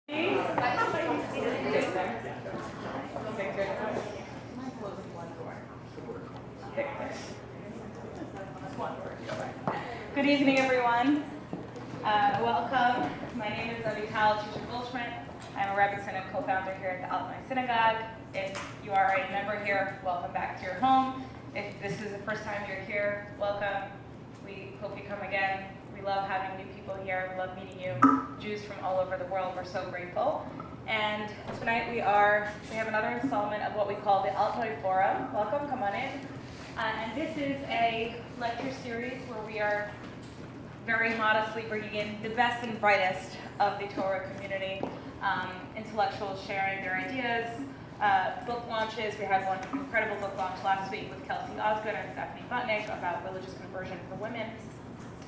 Okay, good evening, everyone. Welcome. My name is Michlalah. I'm a rabbi and co-founder here at the Altneu synagogue. If you are a member here, welcome back to your home. If this is the first time you're here, welcome. We hope you come again. We love having new people here. We love meeting you. Jews from all over the world, we're so grateful. And tonight we have another installment of what we call the Altneu Forum. Welcome, come on in. And this is a lecture series where we are very modestly bringing in the best and brightest of the Torah community, intellectuals sharing their ideas, book launches. We had one incredible book launch last week with Kelsey Osgood and Stephanie Butnick about religious conversion for women.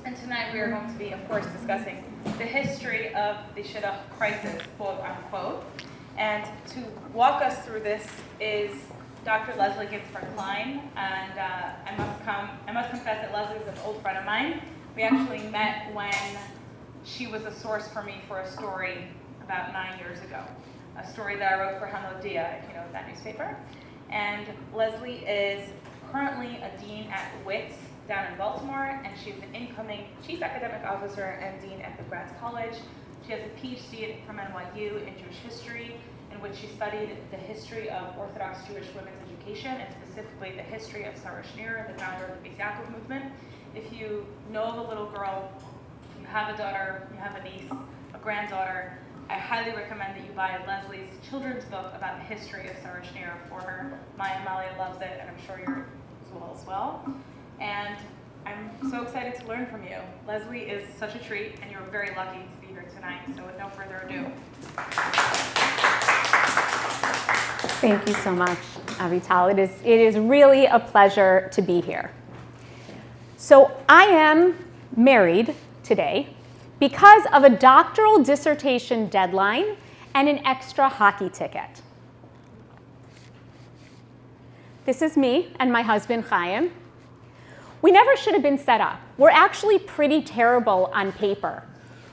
And tonight we are going to be, of course, discussing the history of the SHIDDUCH crisis, quote unquote. And to walk us through this is Dr. Leslie Ginsparg Klein. And I must confess that Leslie is an old friend of mine. We actually met when she was a source for me for a story about 9 years ago, a story that I wrote for Hamodia, if you know that newspaper. And Leslie is currently a dean at Wits down in Baltimore, and she's an incoming chief academic officer and dean at the Gratz College. She has a Ph.D. from NYU in Jewish history, in which she studied the history of Orthodox Jewish women's education, and specifically the history of Sarah Schneer, the founder of the Bais Yaakov movement. If you know of a little girl, you have a daughter, you have a niece, a granddaughter, I highly recommend that you buy Leslie's children's book about the history of Sarah Schneer for her. Maya Amalia loves it, and I'm sure you're as well. And I'm so excited to learn from you. Leslie is such a treat, and you're very lucky to be here tonight. So with no further ado. Thank you so much, Avital. It is really a pleasure to be here. So I am married today because of a doctoral dissertation deadline and an extra hockey ticket. This is me and my husband, Chaim. We never should have been set up. We're actually pretty terrible on paper.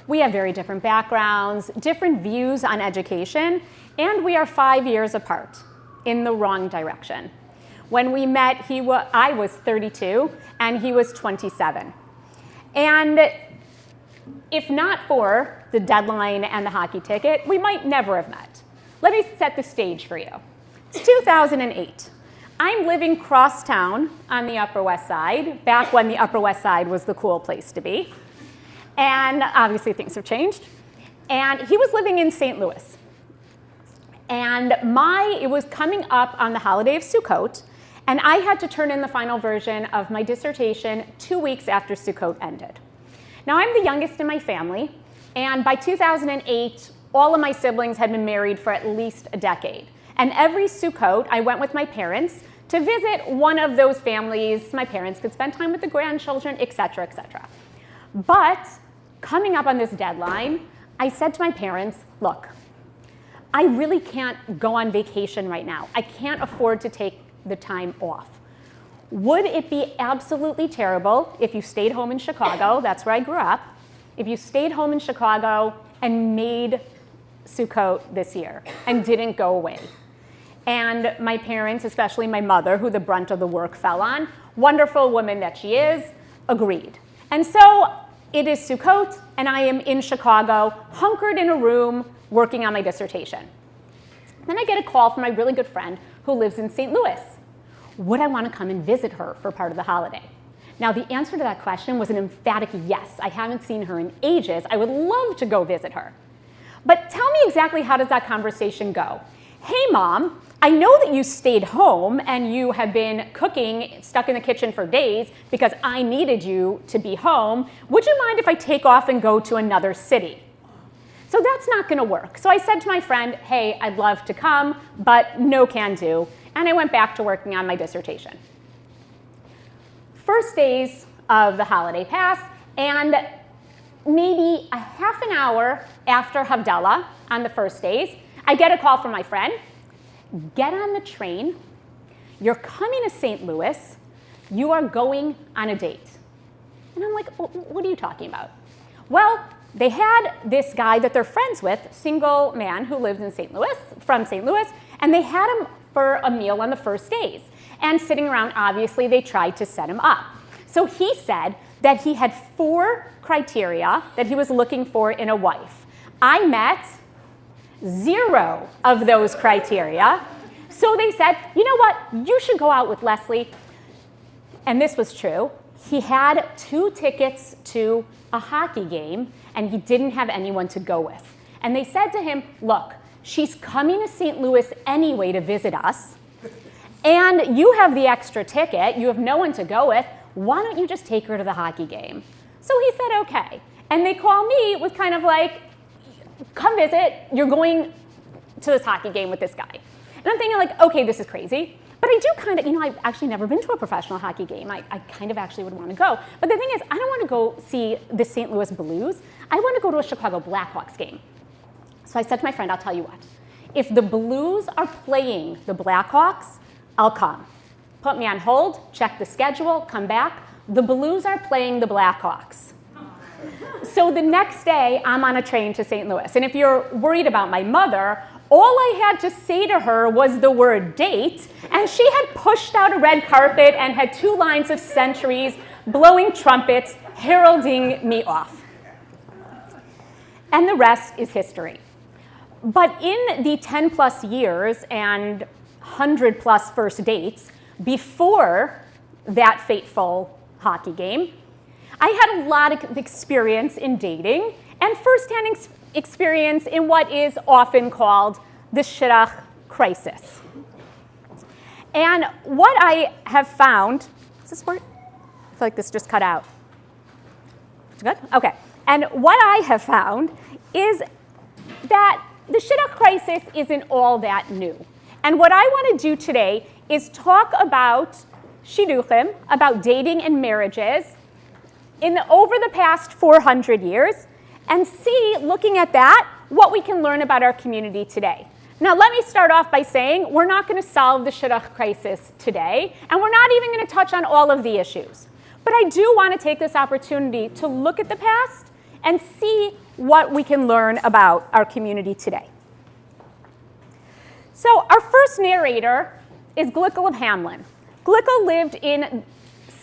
We have very different backgrounds, different views on education, and we are 5 years apart in the wrong direction. When we met, I was 32 and he was 27. And if not for the deadline and the hockey ticket, we might never have met. Let me set the stage for you. It's 2008. I'm living crosstown on the Upper West Side, back when the Upper West Side was the cool place to be. And obviously things have changed. And he was living in St. Louis. And it was coming up on the holiday of Sukkot, and I had to turn in the final version of my dissertation 2 weeks after Sukkot ended. Now, I'm the youngest in my family, and by 2008, all of my siblings had been married for at least a decade. And every Sukkot, I went with my parents to visit one of those families. My parents could spend time with the grandchildren, et cetera, et cetera. But coming up on this deadline, I said to my parents, look, I really can't go on vacation right now. I can't afford to take the time off. Would it be absolutely terrible if you stayed home in Chicago, that's where I grew up, if you stayed home in Chicago and made Sukkot this year and didn't go away? And my parents, especially my mother, who the brunt of the work fell on, wonderful woman that she is, agreed. And so it is Sukkot, and I am in Chicago, hunkered in a room, working on my dissertation. Then I get a call from my really good friend who lives in St. Louis. Would I want to come and visit her for part of the holiday? Now, the answer to that question was an emphatic yes. I haven't seen her in ages. I would love to go visit her. But tell me exactly, how does that conversation go? Hey, Mom, I know that you stayed home and you have been cooking, stuck in the kitchen for days because I needed you to be home. Would you mind if I take off and go to another city? So that's not going to work. So I said to my friend, hey, I'd love to come, but no can do. And I went back to working on my dissertation. First days of the holiday pass, and maybe a half an hour after Havdalah on the first days, I get a call from my friend. Get on the train. You're coming to St. Louis. You are going on a date. And I'm like, what are you talking about? Well, they had this guy that they're friends with, single man who lived in St. Louis, from St. Louis, and they had him for a meal on the first days. And sitting around, obviously, they tried to set him up. So he said that he had 4 criteria that he was looking for in a wife. I met 0 of those criteria. So they said, you know what, you should go out with Leslie. And this was true. He had 2 tickets to a hockey game, and he didn't have anyone to go with. And they said to him, look, she's coming to St. Louis anyway to visit us, and you have the extra ticket, you have no one to go with, why don't you just take her to the hockey game? So he said, okay. And they call me with kind of like, come visit, you're going to this hockey game with this guy. And I'm thinking like, okay, this is crazy. But I do kind of, I've actually never been to a professional hockey game. I kind of actually would want to go. But the thing is, I don't want to go see the St. Louis Blues. I want to go to a Chicago Blackhawks game. So I said to my friend, I'll tell you what. If the Blues are playing the Blackhawks, I'll come. Put me on hold, check the schedule, come back. The Blues are playing the Blackhawks. So the next day, I'm on a train to St. Louis. And if you're worried about my mother, all I had to say to her was the word date, and she had pushed out a red carpet and had 2 lines of sentries blowing trumpets, heralding me off. And the rest is history. But in the 10 plus years and 100 plus first dates before that fateful hockey game, I had a lot of experience in dating and firsthand experience in what is often called the SHIDDUCH crisis. And what I have found, does this work? I feel like this just cut out. It's good? Okay. And what I have found is that the SHIDDUCH crisis isn't all that new. And what I want to do today is talk about shidduchim, about dating and marriages, over the past 400 years, and see, looking at that, what we can learn about our community today. Now, let me start off by saying we're not going to solve the SHIDDUCH crisis today, and we're not even going to touch on all of the issues. But I do want to take this opportunity to look at the past and see what we can learn about our community today. So our first narrator is Glickl of Hamelin. Glickl lived in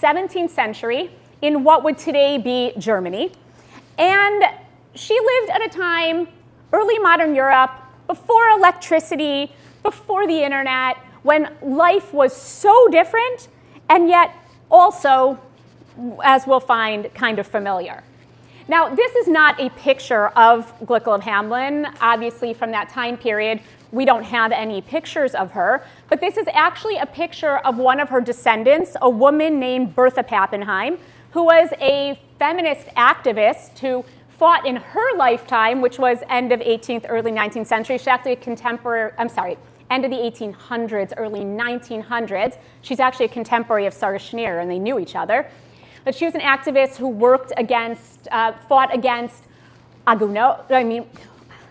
17th century in what would today be Germany. And she lived at a time, early modern Europe, before electricity, before the internet, when life was so different, and yet also, as we'll find, kind of familiar. Now, this is not a picture of Glickl of Hamelin. Obviously, from that time period, we don't have any pictures of her, but this is actually a picture of one of her descendants, a woman named Bertha Pappenheim, who was a feminist activist who fought in her lifetime, which was end of 18th, early 19th century. She's actually a contemporary, end of the 1800s, early 1900s. She's actually a contemporary of Sarah Schneer, and they knew each other. But she was an activist who worked against, fought against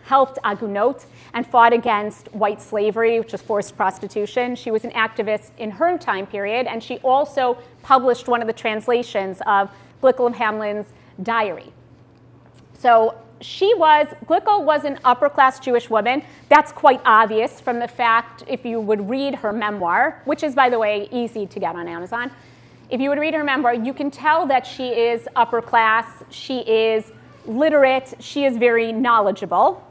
helped Agunot, and fought against white slavery, which was forced prostitution. She was an activist in her time period, and she also published one of the translations of Glickl of Hamelin's diary. So Glickl was an upper-class Jewish woman. That's quite obvious from the fact, if you would read her memoir, which is, by the way, easy to get on Amazon. If you would read her memoir, you can tell that she is upper-class, she is literate, she is very knowledgeable.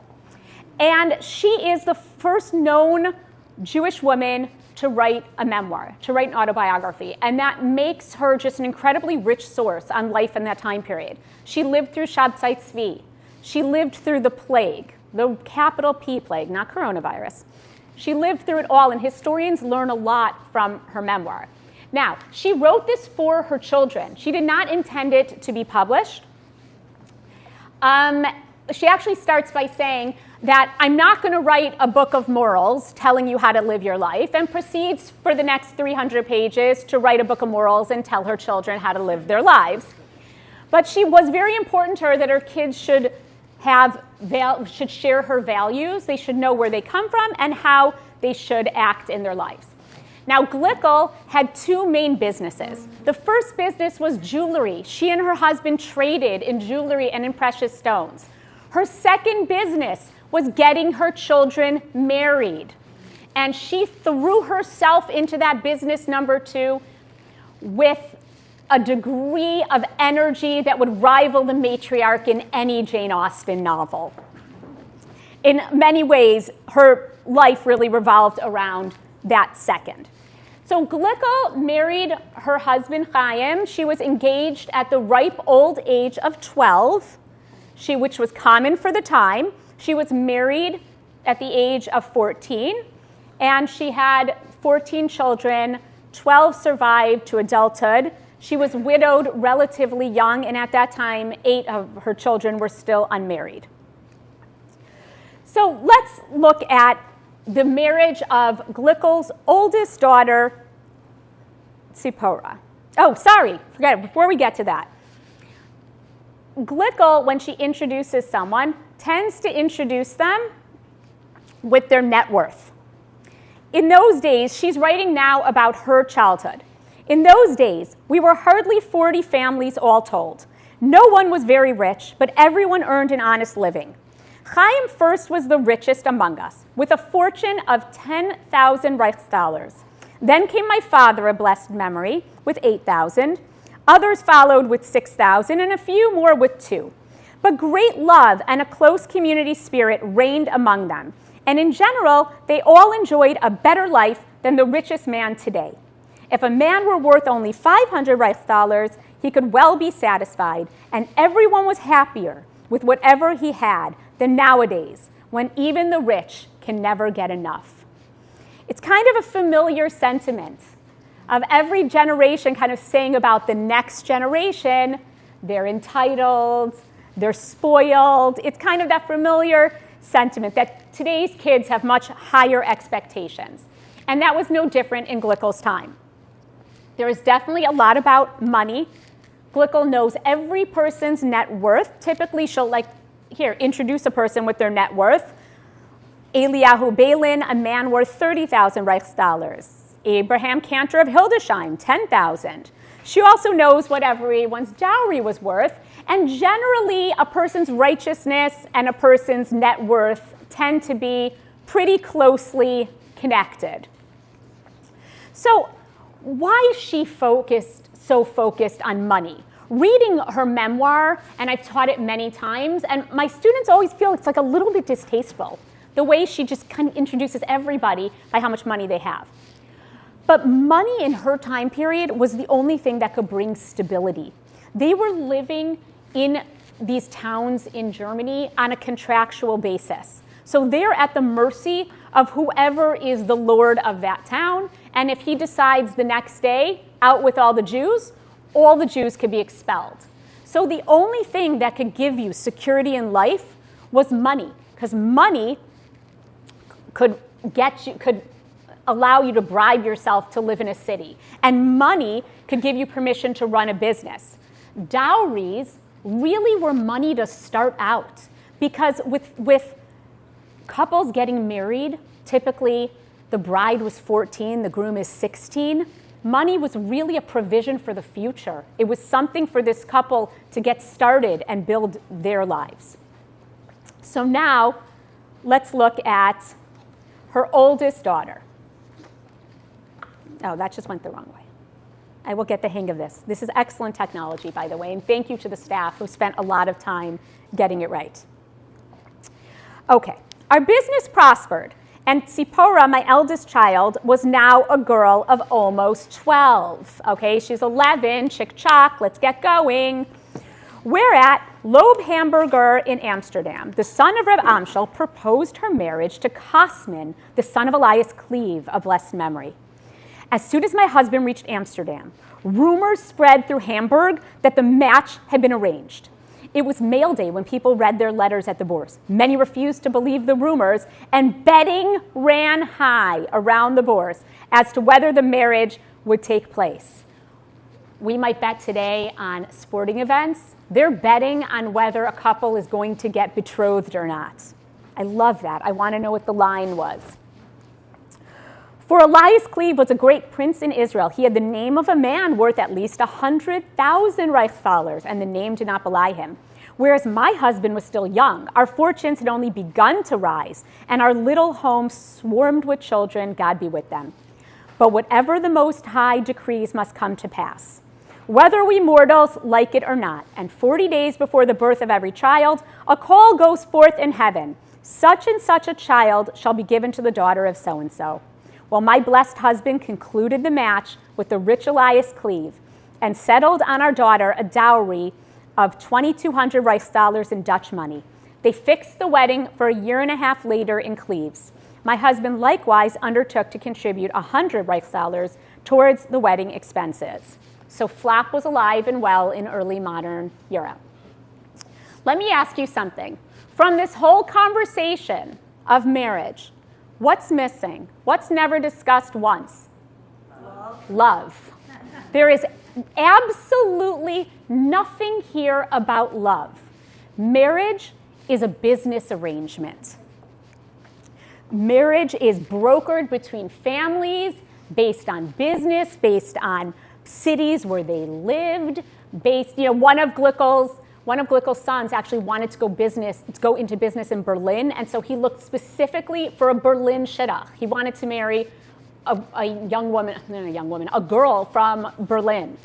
And she is the first known Jewish woman to write a memoir, to write an autobiography. And that makes her just an incredibly rich source on life in that time period. She lived through Shabtai Tzvi. She lived through the plague, the capital P plague, not coronavirus. She lived through it all, and historians learn a lot from her memoir. Now, she wrote this for her children. She did not intend it to be published. She actually starts by saying that I'm not going to write a book of morals telling you how to live your life, and proceeds for the next 300 pages to write a book of morals and tell her children how to live their lives. But she was very important to her that her kids should share her values. They should know where they come from and how they should act in their lives. Now, Glickl had two main businesses. The first business was jewelry. She and her husband traded in jewelry and in precious stones. Her second business was getting her children married. And she threw herself into that business number two with a degree of energy that would rival the matriarch in any Jane Austen novel. In many ways, her life really revolved around that second. So Glickl married her husband Chaim. She was engaged at the ripe old age of 12, which was common for the time. She was married at the age of 14, and she had 14 children. 12 survived to adulthood. She was widowed relatively young, and at that time, 8 of her children were still unmarried. So let's look at the marriage of Glickl's oldest daughter, Tzipora. Oh, sorry, forget it, before we get to that. Glickl, when she introduces someone, tends to introduce them with their net worth. In those days, she's writing now about her childhood. In those days, we were hardly 40 families all told. No one was very rich, but everyone earned an honest living. Chaim first was the richest among us, with a fortune of 10,000 Reichsdollars. Then came my father, a blessed memory, with 8,000. Others followed with 6,000, and a few more with 2. But great love and a close community spirit reigned among them. And in general, they all enjoyed a better life than the richest man today. If a man were worth only 500 Reichsdollars, he could well be satisfied, and everyone was happier with whatever he had than nowadays, when even the rich can never get enough. It's kind of a familiar sentiment of every generation kind of saying about the next generation, they're entitled, they're spoiled. It's kind of that familiar sentiment that today's kids have much higher expectations. And that was no different in Glickl's time. There is definitely a lot about money. Glickl knows every person's net worth. Typically, she'll introduce a person with their net worth. Eliyahu Balin, a man worth 30,000 Reichsdollars. Abraham Cantor of Hildesheim, 10,000. She also knows what everyone's dowry was worth, and generally a person's righteousness and a person's net worth tend to be pretty closely connected. So why is she so focused on money? Reading her memoir, and I've taught it many times, and my students always feel it's like a little bit distasteful, the way she just kind of introduces everybody by how much money they have. But money in her time period was the only thing that could bring stability. They were living in these towns in Germany on a contractual basis. So they're at the mercy of whoever is the lord of that town. And if he decides the next day, out with all the Jews could be expelled. So the only thing that could give you security in life was money, because money could allow you to bribe yourself to live in a city. And money could give you permission to run a business. Dowries really were money to start out, because with couples getting married, typically the bride was 14, the groom is 16. Money was really a provision for the future. It was something for this couple to get started and build their lives. So now let's look at her oldest daughter. Oh, that just went the wrong way. I will get the hang of this. This is excellent technology, by the way, and thank you to the staff who spent a lot of time getting it right. Okay, our business prospered, and Tzipora, my eldest child, was now a girl of almost 12. Okay, she's 11, chick-chock, let's get going. We're at Loeb Hamburger in Amsterdam. The son of Reb Amschel proposed her marriage to Kosman, the son of Elias Cleve of blessed memory. As soon as my husband reached Amsterdam, rumors spread through Hamburg that the match had been arranged. It was mail day when people read their letters at the Bourse. Many refused to believe the rumors, and betting ran high around the Bourse as to whether the marriage would take place. We might bet today on sporting events. They're betting on whether a couple is going to get betrothed or not. I love that. I want to know what the line was. For Elias Cleve was a great prince in Israel. He had the name of a man worth at least 100,000 Reichsthalers, and the name did not belie him. Whereas my husband was still young, our fortunes had only begun to rise, and our little home swarmed with children, God be with them. But whatever the Most High decrees must come to pass, whether we mortals like it or not. And 40 days before the birth of every child, a call goes forth in heaven. Such and such a child shall be given to the daughter of so-and-so. Well, my blessed husband concluded the match with the rich Elias Cleve and settled on our daughter a dowry of 2,200 Reichsdollars in Dutch money. They fixed the wedding for a year and a half later in Cleves. My husband likewise undertook to contribute 100 Reichsdollars towards the wedding expenses. So Flap was alive and well in early modern Europe. Let me ask you something. From this whole conversation of marriage, what's missing? What's never discussed once? Love. There is absolutely nothing here about love. Marriage is a business arrangement. Marriage is brokered between families based on business, based on cities where they lived, based, one of Glickel's sons actually wanted to go into business in Berlin, and so he looked specifically for a Berlin shidduch. He wanted to marry a girl from Berlin.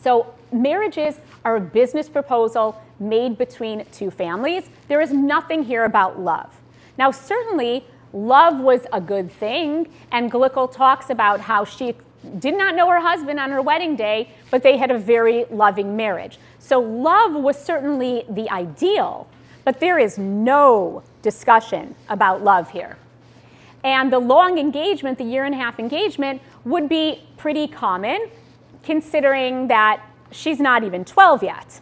So marriages are a business proposal made between two families. There is nothing here about love. Now, certainly, love was a good thing, and Glickel talks about how she did not know her husband on her wedding day, but they had a very loving marriage. So love was certainly the ideal, but there is no discussion about love here. And the long engagement, the year-and-a-half engagement, would be pretty common, considering that she's not even 12 yet.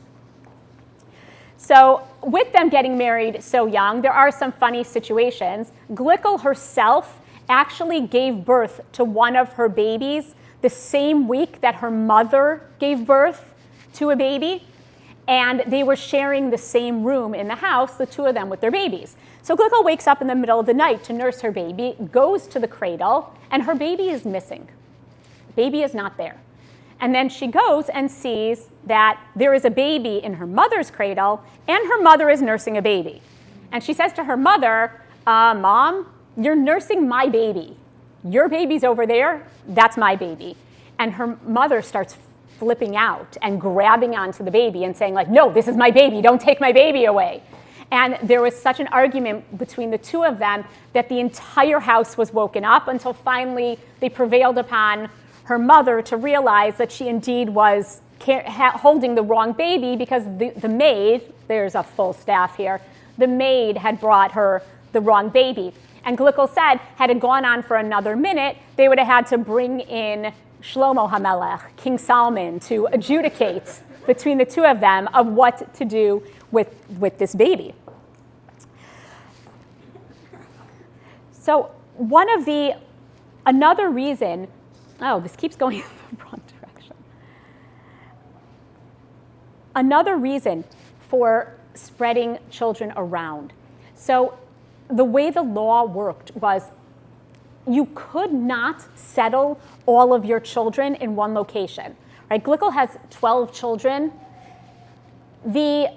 So with them getting married so young, there are some funny situations. Glickel herself actually gave birth to one of her babies the same week that her mother gave birth to a baby, and they were sharing the same room in the house, the two of them with their babies. So Glickel wakes up in the middle of the night to nurse her baby, goes to the cradle, and her baby is missing. The baby is not there. And then she goes and sees that there is a baby in her mother's cradle, and her mother is nursing a baby. And she says to her mother, Mom, you're nursing my baby. Your baby's over there, that's my baby. And her mother starts flipping out and grabbing onto the baby and saying, like, no, this is my baby, don't take my baby away. And there was such an argument between the two of them that the entire house was woken up until finally they prevailed upon her mother to realize that she indeed was holding the wrong baby because the maid, there's a full staff here, the maid had brought her the wrong baby. And Glickel said, had it gone on for another minute, they would have had to bring in Shlomo HaMelech, King Solomon, to adjudicate between the two of them of what to do with this baby. So another reason, this keeps going in the wrong direction. Another reason for spreading children around. So the way the law worked was you could not settle all of your children in one location. Right? Glickel has 12 children. The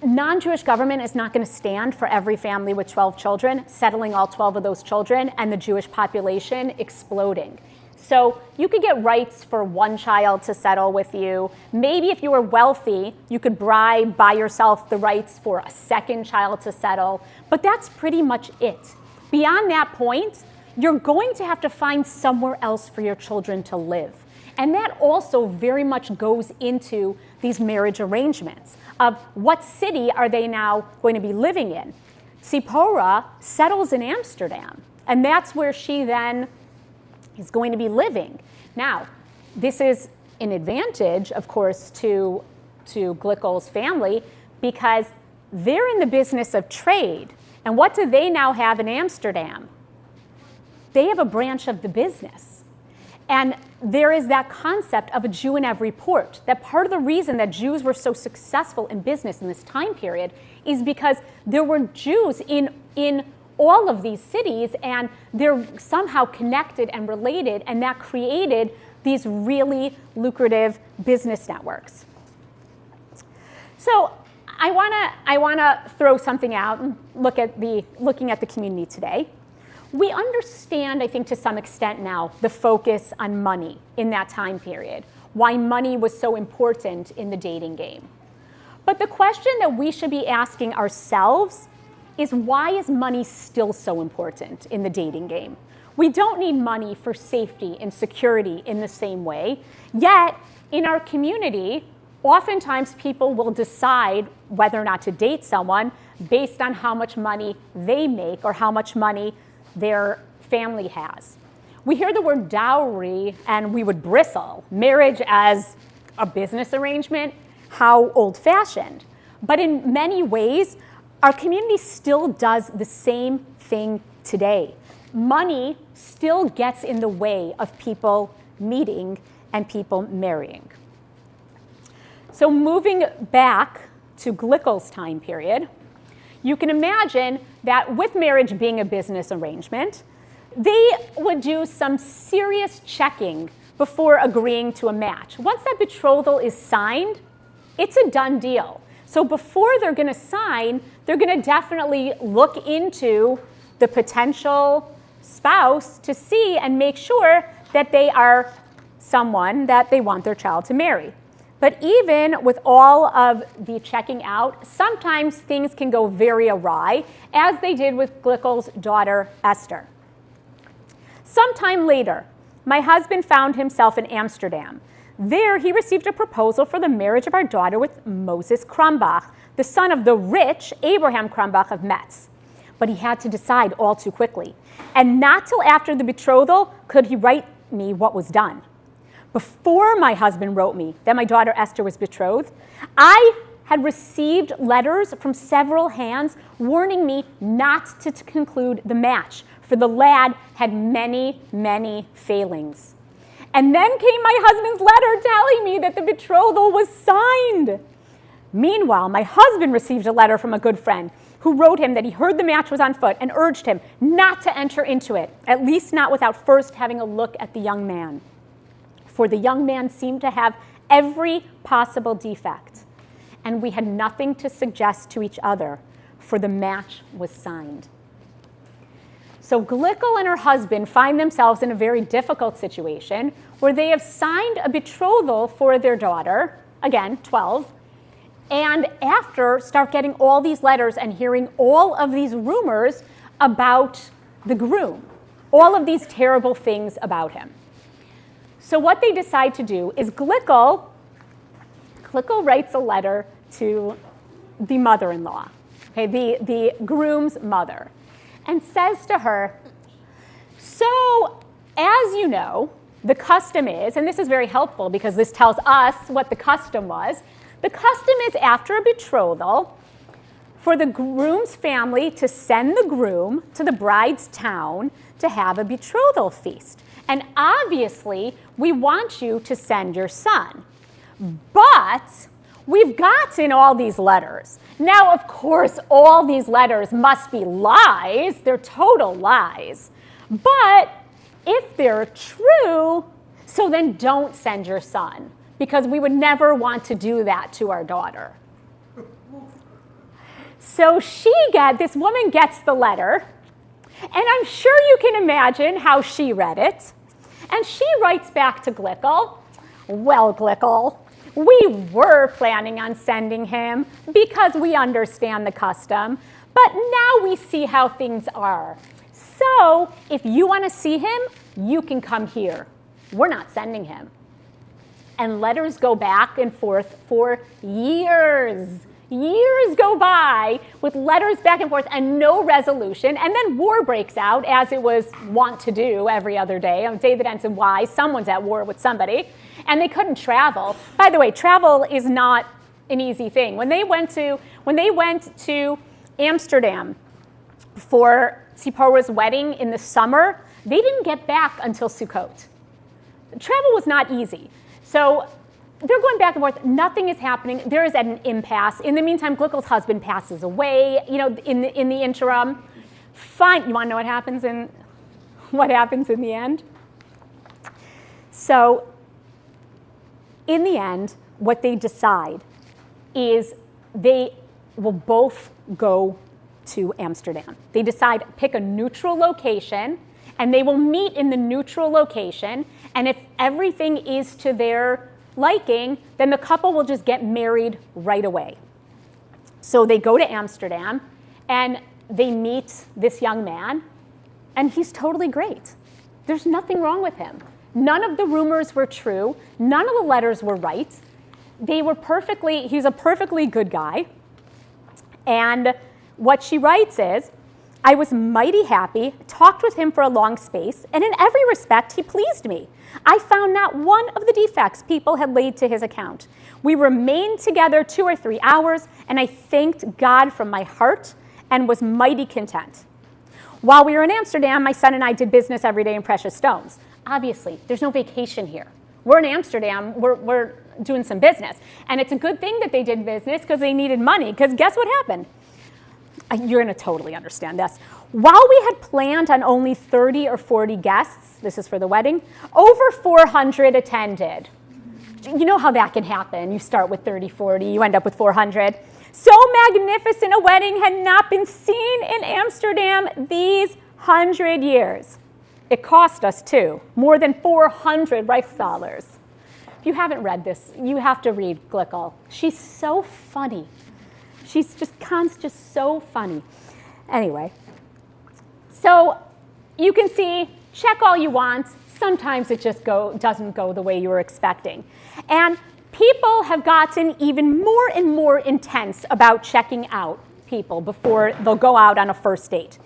non-Jewish government is not going to stand for every family with 12 children, settling all 12 of those children, and the Jewish population exploding. So you could get rights for one child to settle with you. Maybe if you were wealthy, you could buy yourself the rights for a second child to settle. But that's pretty much it. Beyond that point, you're going to have to find somewhere else for your children to live. And that also very much goes into these marriage arrangements of what city are they now going to be living in. Tzipora settles in Amsterdam, and that's where she then is going to be living. Now, this is an advantage, of course, to Glickel's family because they're in the business of trade. And what do they now have in Amsterdam? They have a branch of the business. And there is that concept of a Jew in every port, that part of the reason that Jews were so successful in business in this time period is because there were Jews in all of these cities, and they're somehow connected and related, and that created these really lucrative business networks. So I want to throw something out and looking at the community today. We understand, I think, to some extent now, the focus on money in that time period, why money was so important in the dating game. But the question that we should be asking ourselves is, why is money still so important in the dating game? We don't need money for safety and security in the same way, yet in our community, oftentimes people will decide whether or not to date someone based on how much money they make or how much money their family has. We hear the word dowry and we would bristle. Marriage as a business arrangement, how old-fashioned. But in many ways, our community still does the same thing today. Money still gets in the way of people meeting and people marrying. So moving back to Glickel's time period, you can imagine that with marriage being a business arrangement, they would do some serious checking before agreeing to a match. Once that betrothal is signed, it's a done deal. So before they're going to sign, they're going to definitely look into the potential spouse to see and make sure that they are someone that they want their child to marry. But even with all of the checking out, sometimes things can go very awry, as they did with Glickel's daughter, Esther. Sometime later, my husband found himself in Amsterdam. There, he received a proposal for the marriage of our daughter with Moses Krumbach, the son of the rich Abraham Krumbach of Metz. But he had to decide all too quickly. And not till after the betrothal could he write me what was done. Before my husband wrote me that my daughter Esther was betrothed, I had received letters from several hands warning me not to conclude the match, for the lad had many, many failings. And then came my husband's letter telling me that the betrothal was signed. Meanwhile, my husband received a letter from a good friend who wrote him that he heard the match was on foot and urged him not to enter into it, at least not without first having a look at the young man. For the young man seemed to have every possible defect, and we had nothing to suggest to each other, for the match was signed. So Glickel and her husband find themselves in a very difficult situation where they have signed a betrothal for their daughter, again, 12, and after start getting all these letters and hearing all of these rumors about the groom, all of these terrible things about him. So what they decide to do is Glickel writes a letter to the mother-in-law, okay, the groom's mother, and says to her, so as you know, the custom is, and this is very helpful because this tells us what the custom was, the custom is after a betrothal for the groom's family to send the groom to the bride's town to have a betrothal feast. And obviously, we want you to send your son. But we've gotten all these letters. Now, of course, all these letters must be lies. They're total lies. But if they're true, so then don't send your son, because we would never want to do that to our daughter. So this woman gets the letter, and I'm sure you can imagine how she read it. And she writes back to Glickel, well, Glickel, we were planning on sending him because we understand the custom, but now we see how things are. So if you want to see him, you can come here. We're not sending him. And letters go back and forth for years. Years go by with letters back and forth and no resolution, and then war breaks out, as it was wont to do every other day. On a day that ends in Y, someone's at war with somebody, and they couldn't travel. By the way, travel is not an easy thing. When they went to Amsterdam for Tzipporah's wedding in the summer, they didn't get back until Sukkot. Travel was not easy. So they're going back and forth. Nothing is happening. There is an impasse. In the meantime, Glickel's husband passes away, in the interim. Fine. You want to know what happens in the end? So in the end, what they decide is they will both go to Amsterdam. They decide pick a neutral location, and they will meet in the neutral location, and if everything is to their liking, then the couple will just get married right away. So they go to Amsterdam, and they meet this young man, and he's totally great. There's nothing wrong with him. None of the rumors were true. None of the letters were right. He's a perfectly good guy. And what she writes is, I was mighty happy, talked with him for a long space, and in every respect he pleased me. I found not one of the defects people had laid to his account. We remained together 2 or 3 hours, and I thanked God from my heart and was mighty content. While we were in Amsterdam, my son and I did business every day in precious stones. Obviously, there's no vacation here. We're in Amsterdam, we're doing some business. And it's a good thing that they did business because they needed money, because guess what happened? You're going to totally understand this. While we had planned on only 30 or 40 guests, this is for the wedding, over 400 attended. You know how that can happen. You start with 30, 40, you end up with 400. So magnificent a wedding had not been seen in Amsterdam these 100 years. It cost us, too, more than 400 Reichsdollars. If you haven't read this, you have to read Glickel. She's so funny. She's just so funny. Anyway, so you can see, check all you want. Sometimes it just doesn't go the way you were expecting. And people have gotten even more and more intense about checking out people before they'll go out on a first date.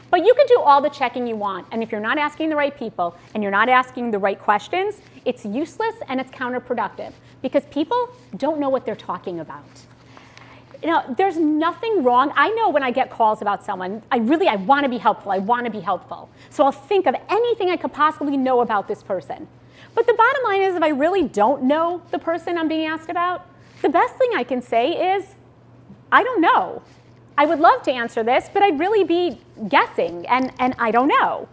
But you can do all the checking you want, and if you're not asking the right people and you're not asking the right questions, it's useless and it's counterproductive because people don't know what they're talking about. You know, there's nothing wrong. I know when I get calls about someone, I want to be helpful. So I'll think of anything I could possibly know about this person. But the bottom line is if I really don't know the person I'm being asked about, the best thing I can say is, I don't know. I would love to answer this, but I'd really be guessing, and I don't know.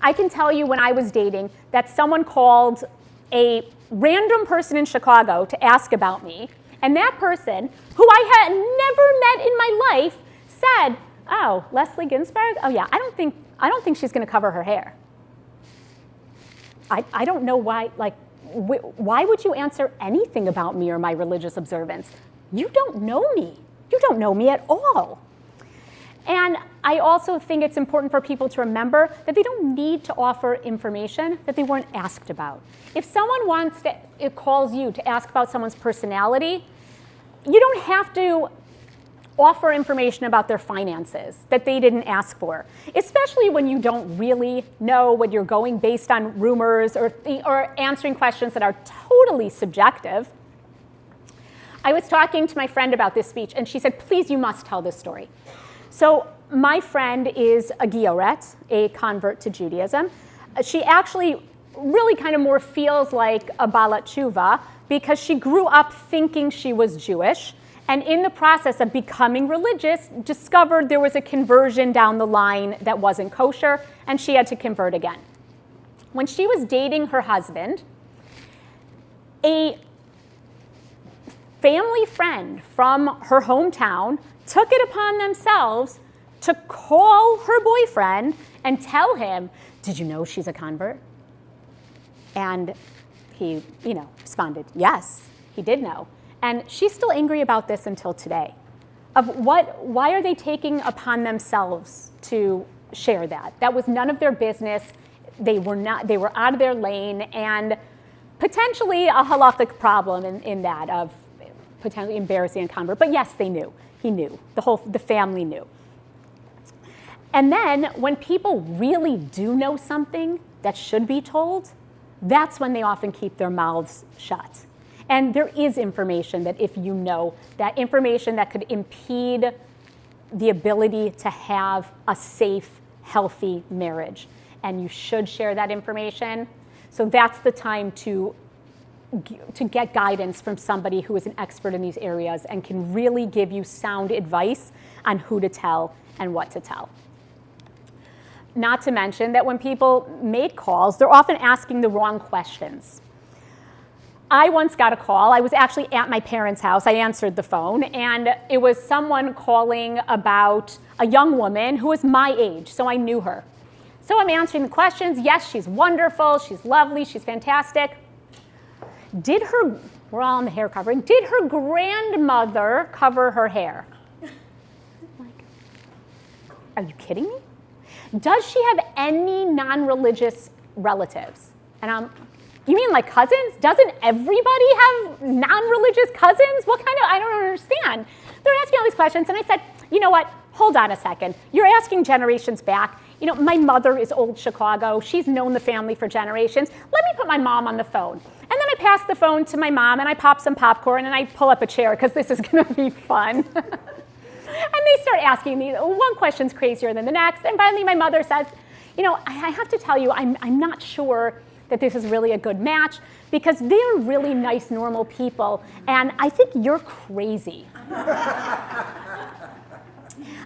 I can tell you when I was dating that someone called a random person in Chicago to ask about me, and that person, who I had never met in my life, said, oh, Leslie Ginsparg? Oh yeah, I don't think she's going to cover her hair. I don't know why, why would you answer anything about me or my religious observance? You don't know me. You don't know me at all. And I also think it's important for people to remember that they don't need to offer information that they weren't asked about. If someone calls you to ask about someone's personality, you don't have to offer information about their finances that they didn't ask for, especially when you don't really know what you're going based on rumors or answering questions that are totally subjective. I was talking to my friend about this speech, and she said, please, you must tell this story. So my friend is a Gioret, a convert to Judaism. She actually really kind of more feels like a Balat Tshuva because she grew up thinking she was Jewish, and in the process of becoming religious, discovered there was a conversion down the line that wasn't kosher, and she had to convert again. When she was dating her husband, a family friend from her hometown took it upon themselves to call her boyfriend and tell him, did you know she's a convert? And he, responded, yes, he did know. And she's still angry about this until today. Why are they taking upon themselves to share that? That was none of their business. They were out of their lane, and potentially a halachic problem in that of potentially embarrassing a convert. But yes, they knew. He knew. The family knew. And then when people really do know something that should be told, that's when they often keep their mouths shut. And there is information that if you know, that information that could impede the ability to have a safe, healthy marriage. And you should share that information. So that's the time to get guidance from somebody who is an expert in these areas and can really give you sound advice on who to tell and what to tell. not to mention that when people make calls, they're often asking the wrong questions. I once got a call. I was actually at my parents' house. I answered the phone, and it was someone calling about a young woman who was my age, so I knew her. So I'm answering the questions. Yes, she's wonderful. She's lovely. She's fantastic. We're all on the hair covering. Did her grandmother cover her hair? Like, are you kidding me? Does she have any non-religious relatives? And you mean like cousins? Doesn't everybody have non-religious cousins? What kind of, I don't understand. They're asking all these questions, and I said, you know what? Hold on a second. You're asking generations back. You know, my mother is old Chicago. She's known the family for generations. Let me put my mom on the phone. And then I pass the phone to my mom, and I pop some popcorn, and I pull up a chair, because this is going to be fun. And they start asking me, one question's crazier than the next. And finally, my mother says, you know, I have to tell you, I'm not sure that this is really a good match, because they're really nice, normal people, and I think you're crazy.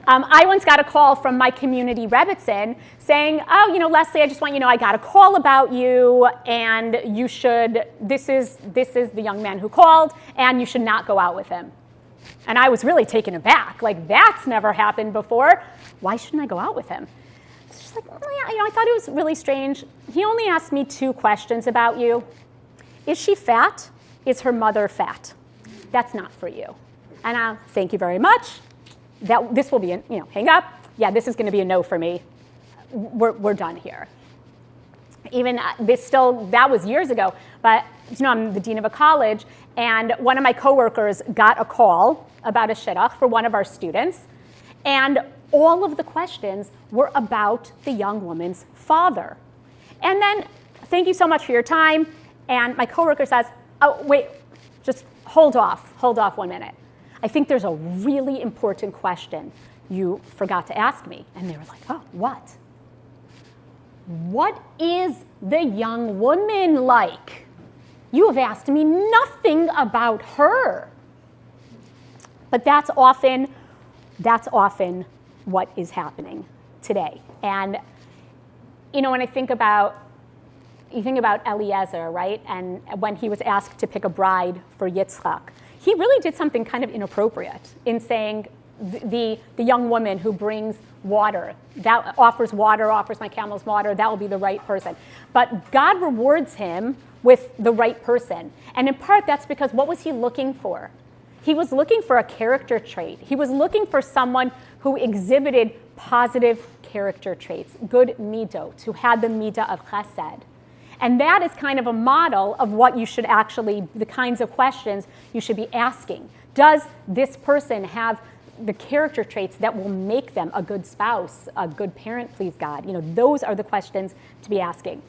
I once got a call from my community rebbitzin saying, oh, you know, Leslie, I just want you to know I got a call about you, and you should, this is the young man who called, and you should not go out with him. And I was really taken aback. Like, that's never happened before. Why shouldn't I go out with him? It's just like, oh, yeah, you know, I thought it was really strange. He only asked me 2 questions about you. Is she fat? Is her mother fat? That's not for you. And thank you very much. This will be, you know, hang up. Yeah, this is going to be a no for me. We're done here. Even that was years ago, but you know, I'm the dean of a college, and one of my coworkers got a call about a shidduch for one of our students, and all of the questions were about the young woman's father. And then, thank you so much for your time, and my coworker says, oh, wait, just hold off 1 minute. I think there's a really important question you forgot to ask me. And they were like, oh, what? What is the young woman like? You have asked me nothing about her. But that's often what is happening today. And you know, when you think about Eliezer, right? And when he was asked to pick a bride for Yitzchak, he really did something kind of inappropriate in saying the young woman who brings water, that offers my camels water, that will be the right person. But God rewards him with the right person. And in part, that's because what was he looking for? He was looking for a character trait. He was looking for someone who exhibited positive character traits, good midot, who had the midah of chesed. And that is kind of a model of what you should actually, the kinds of questions you should be asking. Does this person have the character traits that will make them a good spouse, a good parent, please God? You know, those are the questions to be asking.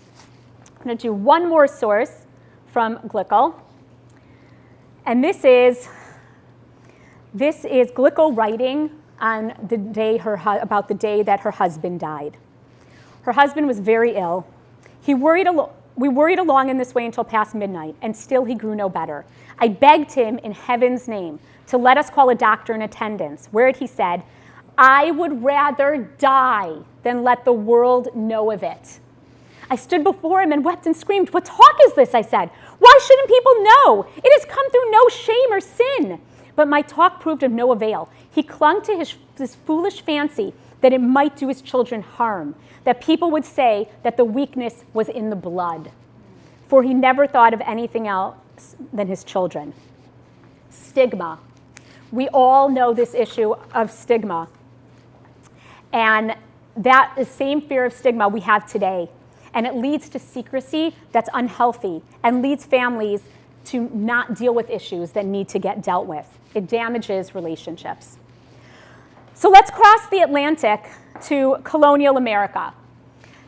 I'm going to do one more source from Glickle. And this is Glickle writing on the day about the day that her husband died. Her husband was very ill. We worried along in this way until past midnight, and still he grew no better. I begged him in heaven's name to let us call a doctor in attendance, whereat he said, I would rather die than let the world know of it. I stood before him and wept and screamed, what talk is this, I said. Why shouldn't people know? It has come through no shame or sin. But my talk proved of no avail. He clung to his foolish fancy that it might do his children harm, that people would say that the weakness was in the blood. For he never thought of anything else than his children. Stigma. We all know this issue of stigma. And that is the same fear of stigma we have today. And it leads to secrecy that's unhealthy and leads families to not deal with issues that need to get dealt with. It damages relationships. So let's cross the Atlantic to colonial America.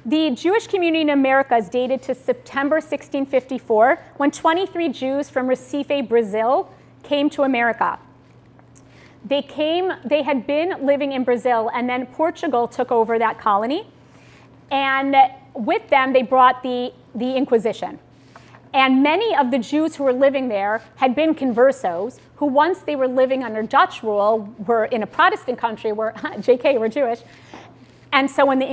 The Jewish community in America is dated to September 1654, when 23 Jews from Recife, Brazil, came to America. They had been living in Brazil, and then Portugal took over that colony. And with them, they brought the Inquisition. And many of the Jews who were living there had been conversos, who once they were living under Dutch rule were in a Protestant country where, JK, we're Jewish, And so when the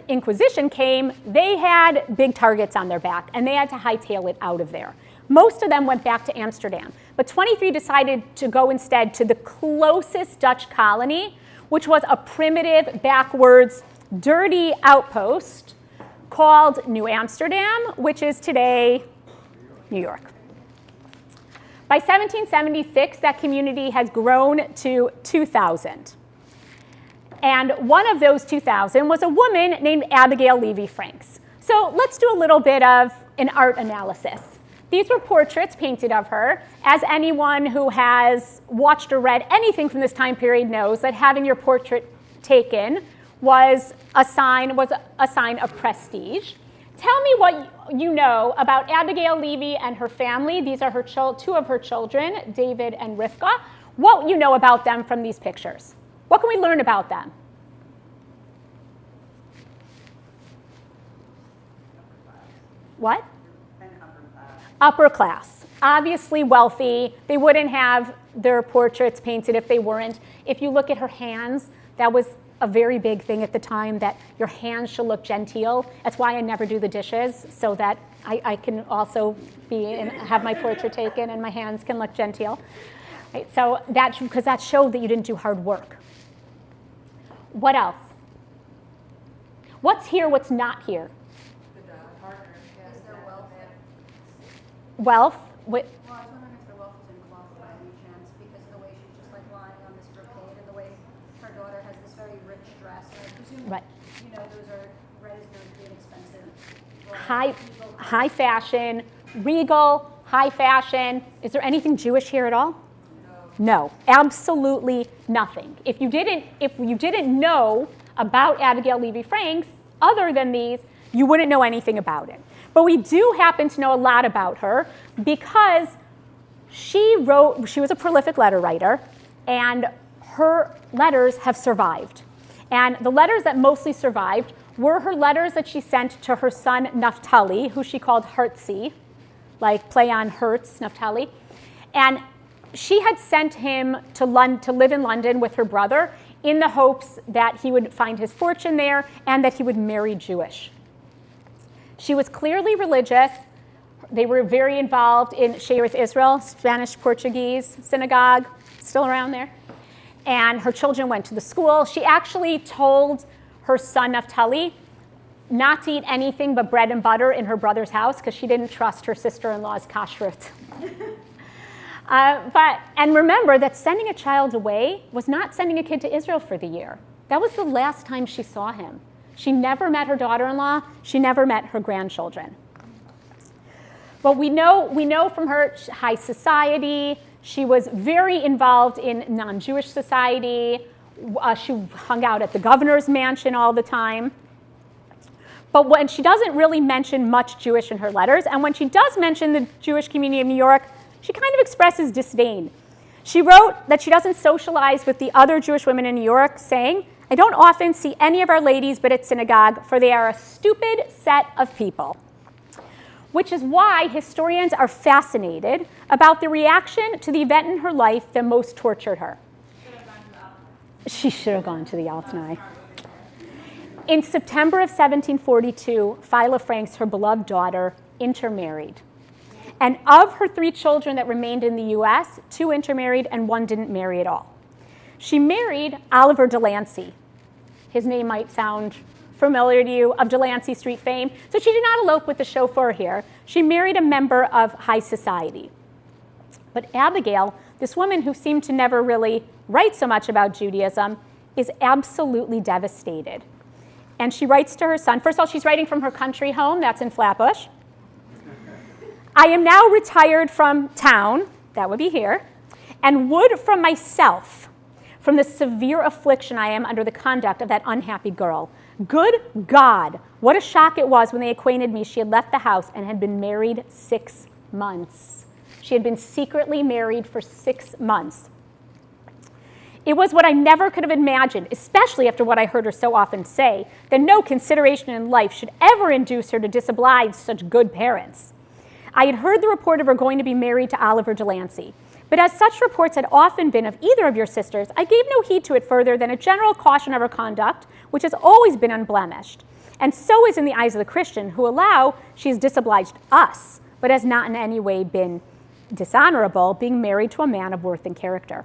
Inquisition came, they had big targets on their back, and they had to hightail it out of there. Most of them went back to Amsterdam, but 23 decided to go instead to the closest Dutch colony, which was a primitive, backwards, dirty outpost called New Amsterdam, which is today New York. By 1776, that community has grown to 2,000. And one of those 2,000 was a woman named Abigail Levy Franks. So let's do a little bit of an art analysis. These were portraits painted of her. As anyone who has watched or read anything from this time period knows, that having your portrait taken was a sign of prestige. Tell me what you know about Abigail Levy and her family. These are two of her children, David and Rivka. What you know about them from these pictures. What can we learn about them? What? Upper class. Obviously wealthy. They wouldn't have their portraits painted if they weren't. If you look at her hands, that was a very big thing at the time, that your hands should look genteel. That's why I never do the dishes, so that I can also have my portrait taken and my hands can look genteel. Right? So because that showed that you didn't do hard work. What else? What's here, what's not here? The partner. Is there wealth? Wealth? Well, I was wondering if the wealth is in cloth by any chance, because of the way she's just like lying on this brocade, and the way her daughter has this very rich dress, and I presume, Right. you know, those are red is known to be inexpensive. High fashion, regal, high fashion. Is there anything Jewish here at all? No, absolutely nothing. If you didn't know about Abigail Levy Franks, other than these, you wouldn't know anything about it. But we do happen to know a lot about her because she was a prolific letter writer, and her letters have survived. And the letters that mostly survived were her letters that she sent to her son Naphtali, who she called Hertzi, like play on Hertz, Naphtali. And she had sent him to live in London with her brother in the hopes that he would find his fortune there and that he would marry Jewish. She was clearly religious. They were very involved in Shearith Israel, Spanish-Portuguese synagogue, still around there. And her children went to the school. She actually told her son Naphtali not to eat anything but bread and butter in her brother's house because she didn't trust her sister-in-law's kashrut. And remember that sending a child away was not sending a kid to Israel for the year. That was the last time she saw him. She never met her daughter-in-law. She never met her grandchildren. But we know from her high society. She was very involved in non-Jewish society. She hung out at the governor's mansion all the time. But when she doesn't really mention much Jewish in her letters, and when she does mention the Jewish community of New York, she kind of expresses disdain. She wrote that she doesn't socialize with the other Jewish women in New York, saying, "I don't often see any of our ladies but at synagogue, for they are a stupid set of people." Which is why historians are fascinated about the reaction to the event in her life that most tortured her. She should have gone to the Altneu. In September of 1742, Phyla Franks, her beloved daughter, intermarried. And of her 3 children that remained in the US, 2 intermarried and 1 didn't marry at all. She married Oliver Delancey. His name might sound familiar to you, of Delancey Street fame. So she did not elope with the chauffeur here. She married a member of high society. But Abigail, this woman who seemed to never really write so much about Judaism, is absolutely devastated. And she writes to her son. First of all, she's writing from her country home. That's in Flatbush. "I am now retired from town," that would be here, "and would from myself, from the severe affliction I am under the conduct of that unhappy girl. Good God, what a shock it was when they acquainted me she had left the house and had been married 6 months. She had been secretly married for 6 months. It was what I never could have imagined, especially after what I heard her so often say, that no consideration in life should ever induce her to disoblige such good parents. I had heard the report of her going to be married to Oliver Delancey, But as such reports had often been of either of your sisters, I gave no heed to it further than a general caution of her conduct, which has always been unblemished. And so is in the eyes of the Christian, who allow she has disobliged us, but has not in any way been dishonorable, being married to a man of worth and character.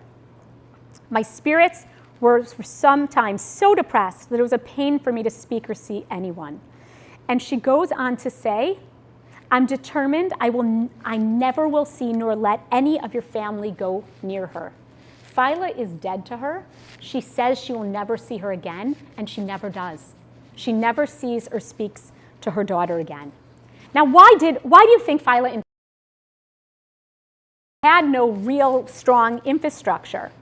My spirits were for some time so depressed that it was a pain for me to speak or see anyone. And she goes on to say, I'm determined I never will see nor let any of your family go near her. Phyla is dead to her. She says she will never see her again, and she never does. She never sees or speaks to her daughter again. Now, why do you think Phyla had no real strong infrastructure?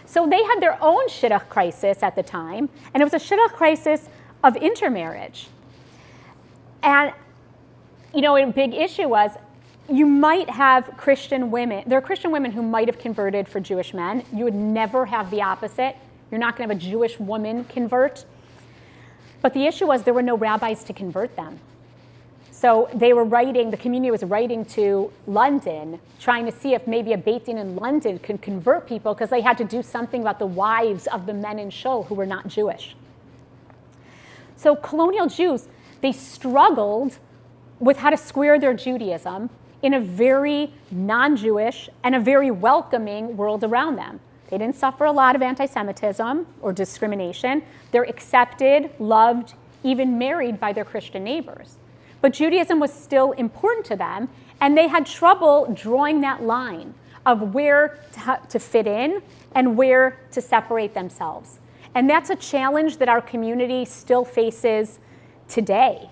So they had their own shidduch crisis at the time, and it was a shidduch crisis of intermarriage. And, you know, a big issue was you might have Christian women. There are Christian women who might have converted for Jewish men. You would never have the opposite. You're not going to have a Jewish woman convert. But the issue was there were no rabbis to convert them. So they were writing, the community was writing to London, trying to see if maybe a Beit Din in London could convert people, because they had to do something about the wives of the men in Shul who were not Jewish. So colonial Jews, they struggled with how to square their Judaism in a very non-Jewish and a very welcoming world around them. They didn't suffer a lot of anti-Semitism or discrimination. They're accepted, loved, even married by their Christian neighbors. But Judaism was still important to them, and they had trouble drawing that line of where to fit in and where to separate themselves. And that's a challenge that our community still faces today,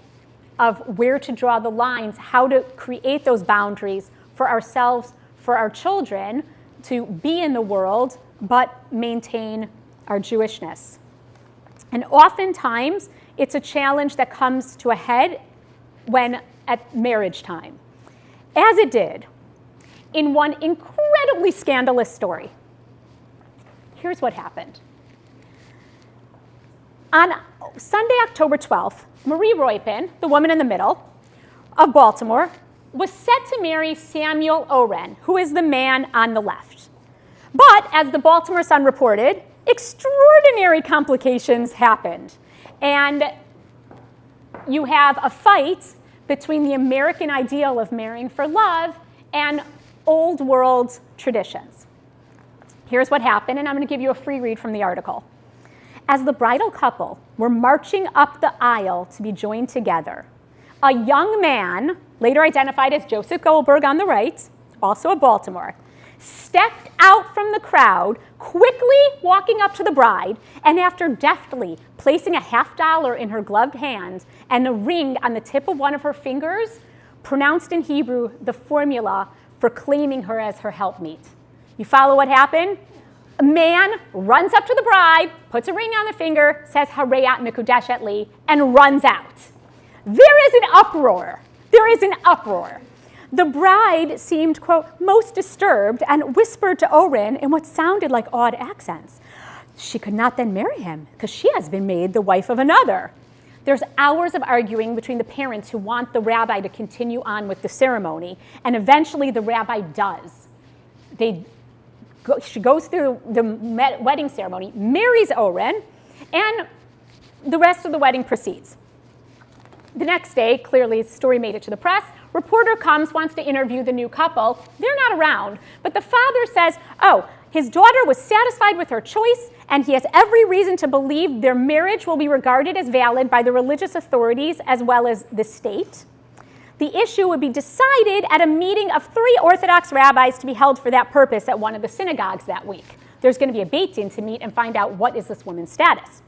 of where to draw the lines, how to create those boundaries for ourselves, for our children, to be in the world, but maintain our Jewishness. And oftentimes, it's a challenge that comes to a head when at marriage time, as it did in one incredibly scandalous story. Here's what happened. On Sunday, October 12th, Marie Roypin, the woman in the middle of Baltimore, was set to marry Samuel Oren, who is the man on the left. But as the Baltimore Sun reported, extraordinary complications happened. And you have a fight between the American ideal of marrying for love and old world traditions. Here's what happened, and I'm going to give you a free read from the article. As the bridal couple were marching up the aisle to be joined together, a young man, later identified as Joseph Goldberg on the right, also of Baltimore, stepped out from the crowd, quickly walking up to the bride, and after deftly placing a $50 in her gloved hand and a ring on the tip of one of her fingers, pronounced in Hebrew the formula for claiming her as her helpmeet. You follow what happened? A man runs up to the bride, puts a ring on the finger, says Harayat Mikudeshet Li, and runs out. There is an uproar. There is an uproar. The bride seemed, quote, most disturbed and whispered to Oren in what sounded like odd accents. She could not then marry him because she has been made the wife of another. There's hours of arguing between the parents who want the rabbi to continue on with the ceremony, and eventually the rabbi does. She goes through the wedding ceremony, marries Oren, and the rest of the wedding proceeds. The next day, clearly the story made it to the press. Reporter comes, wants to interview the new couple. They're not around, but the father says, oh, his daughter was satisfied with her choice, and he has every reason to believe their marriage will be regarded as valid by the religious authorities as well as the state. The issue would be decided at a meeting of 3 Orthodox rabbis to be held for that purpose at one of the synagogues that week. There's going to be a Beit Din to meet and find out what is this woman's status.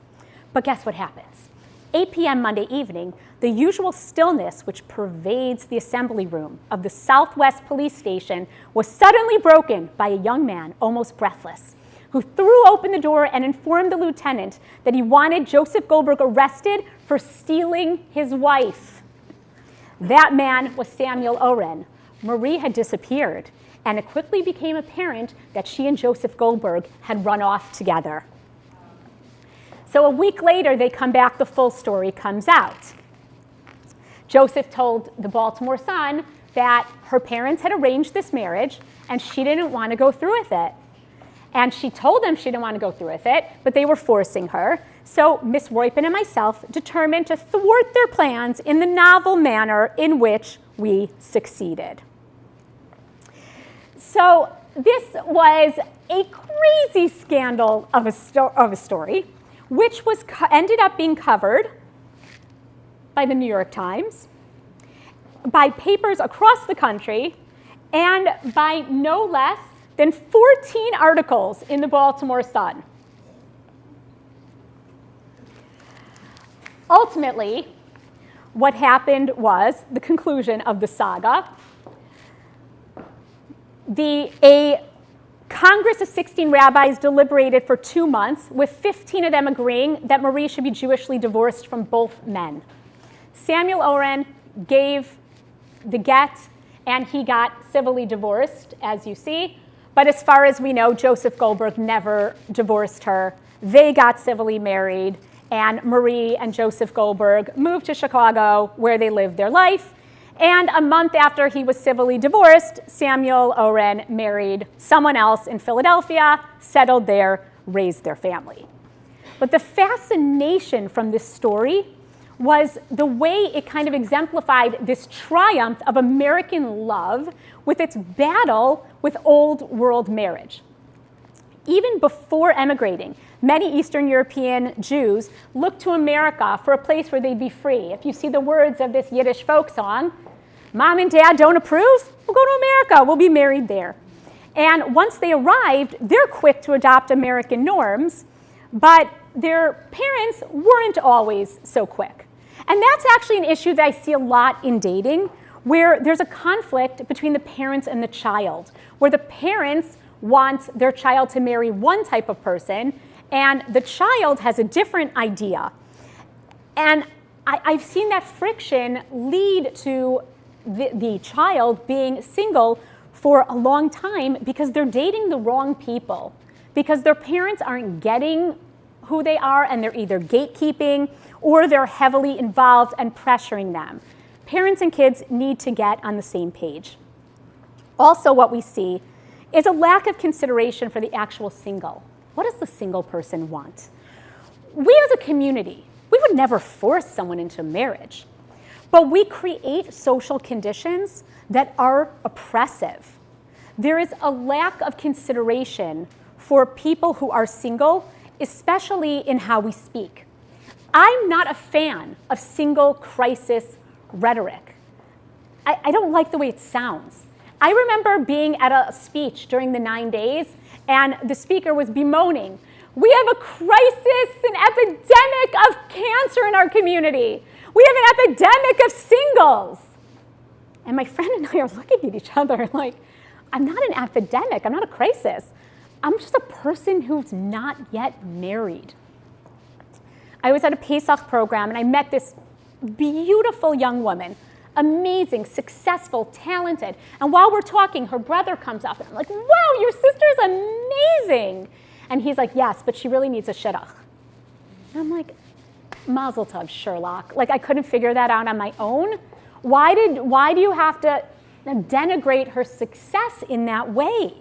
But guess what happens? 8 p.m. Monday evening, the usual stillness which pervades the assembly room of the Southwest Police Station was suddenly broken by a young man, almost breathless, who threw open the door and informed the lieutenant that he wanted Joseph Goldberg arrested for stealing his wife. That man was Samuel Oren. Marie had disappeared, and it quickly became apparent that she and Joseph Goldberg had run off together. So a week later, they come back, the full story comes out. Joseph told the Baltimore Sun that her parents had arranged this marriage and she didn't want to go through with it. And she told them she didn't want to go through with it, but they were forcing her. So Miss Roypen and myself determined to thwart their plans in the novel manner in which we succeeded. So this was a crazy scandal of a story, which was ended up being covered by the New York Times, by papers across the country, and by no less than 14 articles in the Baltimore Sun. Ultimately, what happened was the conclusion of the saga. A Congress of 16 rabbis deliberated for 2 months, with 15 of them agreeing that Marie should be Jewishly divorced from both men. Samuel Oren gave the get, and he got civilly divorced, as you see. But as far as we know, Joseph Goldberg never divorced her. They got civilly married, and Marie and Joseph Goldberg moved to Chicago, where they lived their life. And a month after he was civilly divorced, Samuel Oren married someone else in Philadelphia, settled there, raised their family. But the fascination from this story was the way it kind of exemplified this triumph of American love with its battle with old world marriage. Even before emigrating, many Eastern European Jews looked to America for a place where they'd be free. If you see the words of this Yiddish folk song, Mom and Dad don't approve? We'll go to America. We'll be married there. And once they arrived, they're quick to adopt American norms, but their parents weren't always so quick. And that's actually an issue that I see a lot in dating, where there's a conflict between the parents and the child, where the parents want their child to marry one type of person, and the child has a different idea. And I've seen that friction lead to the child being single for a long time because they're dating the wrong people, because their parents aren't getting who they are, and they're either gatekeeping or they're heavily involved and pressuring them. Parents and kids need to get on the same page. Also, what we see is a lack of consideration for the actual single. What does the single person want? We as a community, we would never force someone into marriage, but we create social conditions that are oppressive. There is a lack of consideration for people who are single, especially in how we speak. I'm not a fan of single crisis rhetoric. I don't like the way it sounds. I remember being at a speech during the 9 days, and the speaker was bemoaning, we have a crisis, an epidemic of cancer in our community. We have an epidemic of singles. And my friend and I are looking at each other like, I'm not an epidemic, I'm not a crisis. I'm just a person who's not yet married. I was at a Pesach program, and I met this beautiful young woman, amazing, successful, talented. And while we're talking, her brother comes up, and I'm like, wow, your sister's amazing. And he's like, yes, but she really needs a shidduch. And I'm like, mazel tov, Sherlock. Like, I couldn't figure that out on my own. Why do you have to denigrate her success in that way?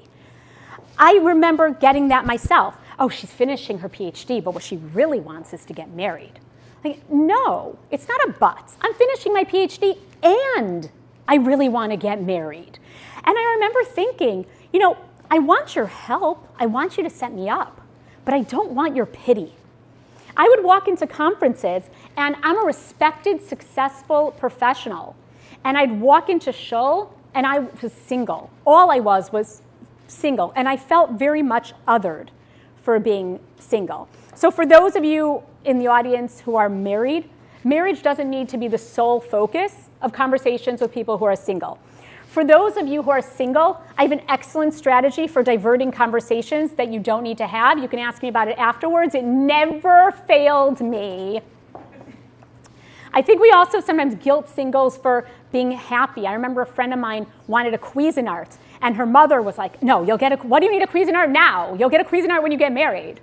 I remember getting that myself. Oh, she's finishing her Ph.D., but what she really wants is to get married. Like, no, it's not a but. I'm finishing my Ph.D. and I really want to get married. And I remember thinking, I want your help. I want you to set me up, but I don't want your pity. I would walk into conferences, and I'm a respected, successful professional, and I'd walk into shul, and I was single. All I was single, and I felt very much othered for being single. So for those of you in the audience who are married, marriage doesn't need to be the sole focus of conversations with people who are single. For those of you who are single, I have an excellent strategy for diverting conversations that you don't need to have. You can ask me about it afterwards. It never failed me. I think we also sometimes guilt singles for being happy. I remember a friend of mine wanted a Cuisinart, and her mother was like, no, what do you need a Cuisinart now? You'll get a Cuisinart when you get married.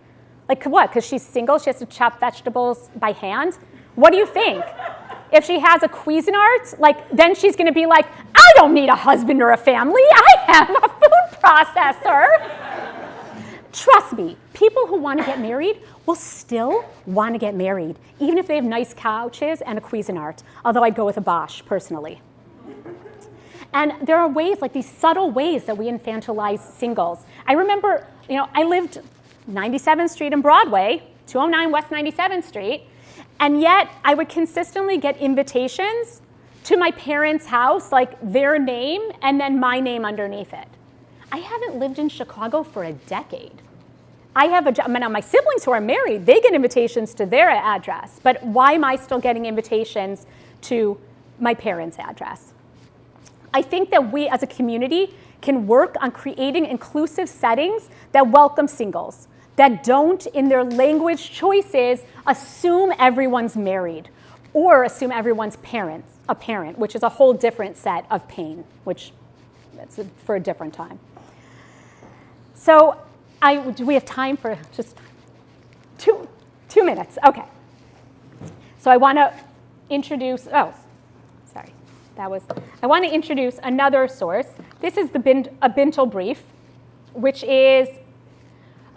Like what, because she's single, she has to chop vegetables by hand? What do you think? if she has a Cuisinart, like, then she's going to be like, I don't need a husband or a family. I have a food processor. Trust me, people who want to get married will still want to get married, even if they have nice couches and a Cuisinart, although I'd go with a Bosch, personally. And there are ways, like these subtle ways that we infantilize singles. I remember, I lived 97th Street and Broadway, 209 West 97th Street, and yet I would consistently get invitations to my parents' house, like their name and then my name underneath it. I haven't lived in Chicago for a decade. Now my siblings who are married, they get invitations to their address, but why am I still getting invitations to my parents' address? I think that we as a community can work on creating inclusive settings that welcome singles, that don't, in their language choices, assume everyone's married or assume everyone's a parent, which is a whole different set of pain, which that's for a different time. So do we have time for just two minutes? Okay. So I want to introduce, I want to introduce another source. This is a Bintel brief, which is,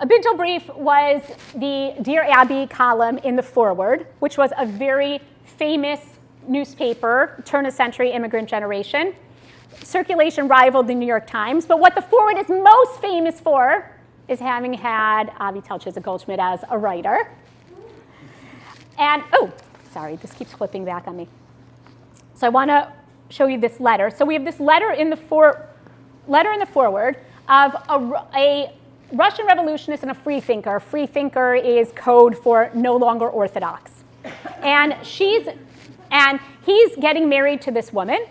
a Bintel brief was the Dear Abby column in the Forward, which was a very famous newspaper, turn-of-century immigrant generation. Circulation rivaled the New York Times, but what the Forward is most famous for is having had Avi Telchiza-Goldschmidt as a writer. And, sorry, this keeps flipping back on me. So I want to show you this letter. So we have this letter in the Forward of a Russian revolutionist and a freethinker. Freethinker is code for no longer Orthodox. And he's getting married to this woman,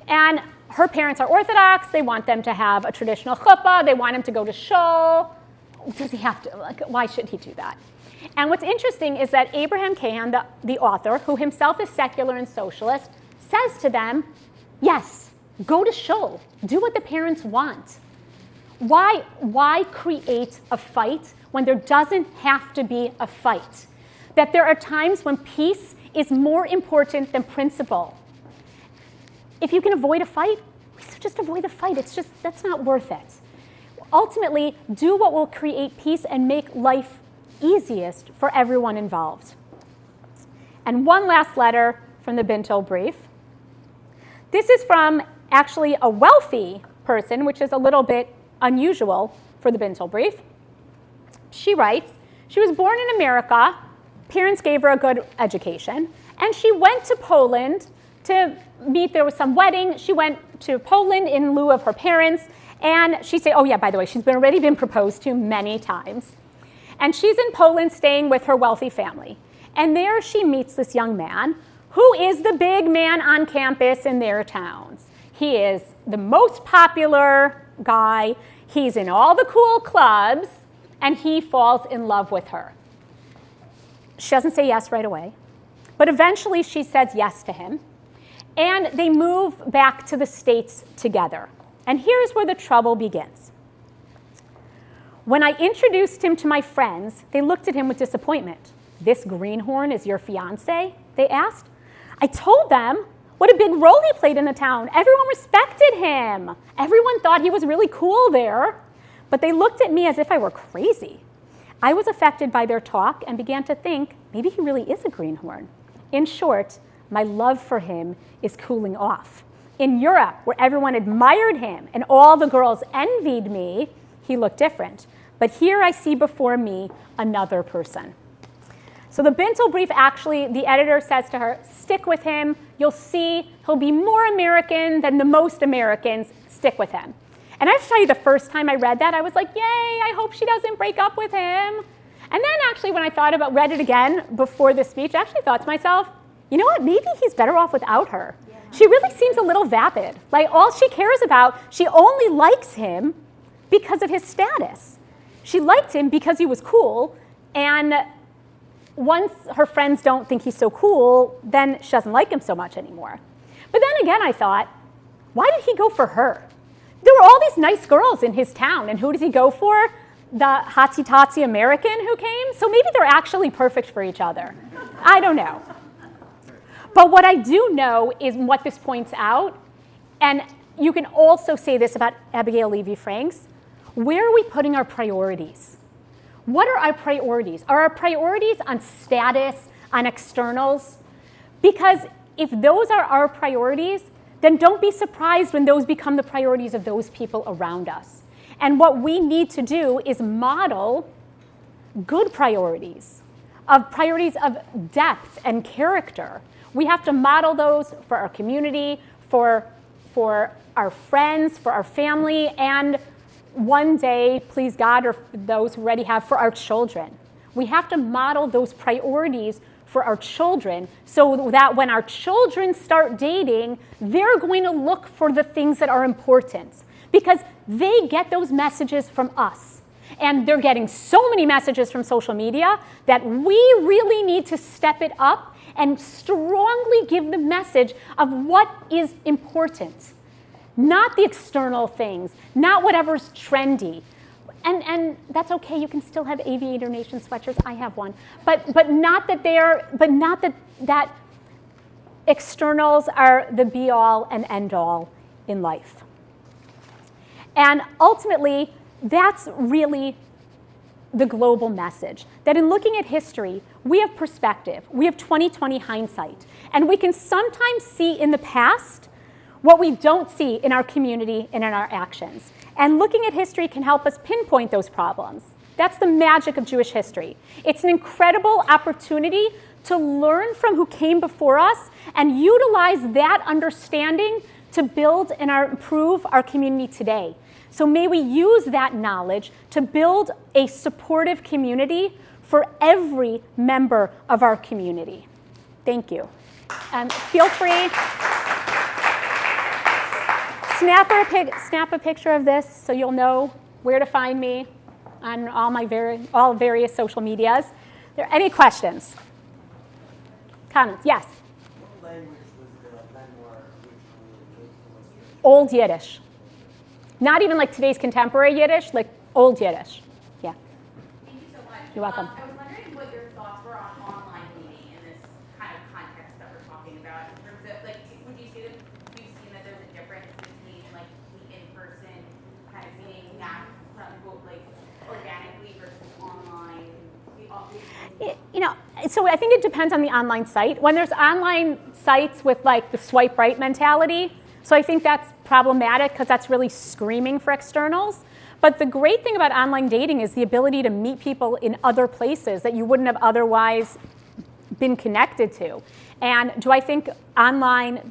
and her parents are Orthodox. They want them to have a traditional chuppah. They want him to go to shul. Does he have to? Why should he do that? And what's interesting is that Abraham Cahan, the author, who himself is secular and socialist, says to them, yes, go to shul. Do what the parents want. Why create a fight when there doesn't have to be a fight? That there are times when peace is more important than principle. If you can avoid a fight, just avoid the fight. That's not worth it. Ultimately, do what will create peace and make life easiest for everyone involved. And one last letter from the Bintel brief. This is from actually a wealthy person, which is a little bit unusual for the Bintel brief. She writes, she was born in America, parents gave her a good education, and she went to Poland to meet, there was some wedding, she went to Poland in lieu of her parents, and she said, oh yeah, by the way, she's already been proposed to many times. And she's in Poland staying with her wealthy family. And there she meets this young man who is the big man on campus in their towns. He is the most popular guy. He's in all the cool clubs, and he falls in love with her. She doesn't say yes right away, but eventually she says yes to him, and they move back to the States together. And here's where the trouble begins. When I introduced him to my friends, they looked at him with disappointment. This greenhorn is your fiance? They asked. I told them what a big role he played in the town. Everyone respected him. Everyone thought he was really cool there. But they looked at me as if I were crazy. I was affected by their talk and began to think, maybe he really is a greenhorn. In short, my love for him is cooling off. In Europe, where everyone admired him and all the girls envied me, he looked different. But here I see before me another person. So the Bintel brief, actually, the editor says to her, stick with him. You'll see he'll be more American than the most Americans. Stick with him. And I have to tell you, the first time I read that, I was like, yay, I hope she doesn't break up with him. And then actually, when I read it again before this speech, I actually thought to myself, you know what, maybe he's better off without her. Yeah. She really seems a little vapid. Like, all she cares about, she only likes him because of his status. She liked him because he was cool, and once her friends don't think he's so cool, then she doesn't like him so much anymore. But then again, I thought, why did he go for her? There were all these nice girls in his town, and who does he go for? The hotsy-totsy American who came? So maybe they're actually perfect for each other. I don't know. But what I do know is what this points out, and you can also say this about Abigail Levy-Franks, where are we putting our priorities? What are our priorities? Are our priorities on status, on externals? Because if those are our priorities, then don't be surprised when those become the priorities of those people around us. And what we need to do is model good priorities of depth and character. We have to model those for our community, for our friends, for our family, and one day, please God, or those who already have, for our children. We have to model those priorities for our children so that when our children start dating, they're going to look for the things that are important because they get those messages from us. And they're getting so many messages from social media that we really need to step it up and strongly give the message of what is important. Not the external things, not whatever's trendy. And that's okay, you can still have Aviator Nation sweatshirts, I have one. But not that externals are the be all and end all in life. And ultimately, that's really the global message, that in looking at history, we have perspective, we have 20/20 hindsight, and we can sometimes see in the past what we don't see in our community and in our actions. And looking at history can help us pinpoint those problems. That's the magic of Jewish history. It's an incredible opportunity to learn from who came before us and utilize that understanding to build and improve our community today. So may we use that knowledge to build a supportive community for every member of our community. Thank you. Feel free. Snap a picture of this so you'll know where to find me on all various social medias. Are there any questions? Comments? Yes? What language was the memoir originally? Old Yiddish. Not even like today's contemporary Yiddish, like old Yiddish. Yeah. Thank you so much. You're welcome. I was wondering what your thoughts were on online dating in this kind of context that we're talking about. In terms of, like, would you say that we've seen that there's a difference between like the in-person kind of meeting that quote unquote like organically versus online? So I think it depends on the online site. When there's online sites with like the swipe right mentality, so I think that's problematic because that's really screaming for externals. But the great thing about online dating is the ability to meet people in other places that you wouldn't have otherwise been connected to. And do I think online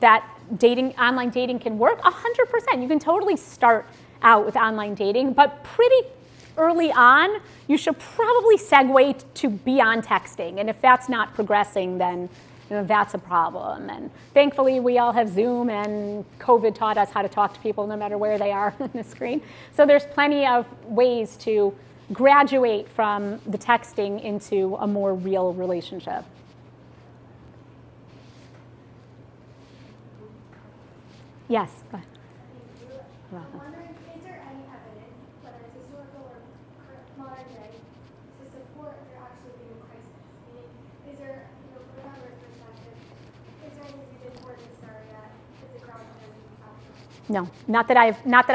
dating can work? 100%. You can totally start out with online dating, but pretty early on, you should probably segue to beyond texting. And if that's not progressing, then that's a problem. And thankfully, we all have Zoom, and COVID taught us how to talk to people no matter where they are on the screen. So there's plenty of ways to graduate from the texting into a more real relationship. Yes, go ahead. I'm wondering, is there any evidence, whether it's historical or modern day, to support there actually being a crisis? Meaning, is there, from a number perspective, is there any reason for it to start at the ground happening? No, not that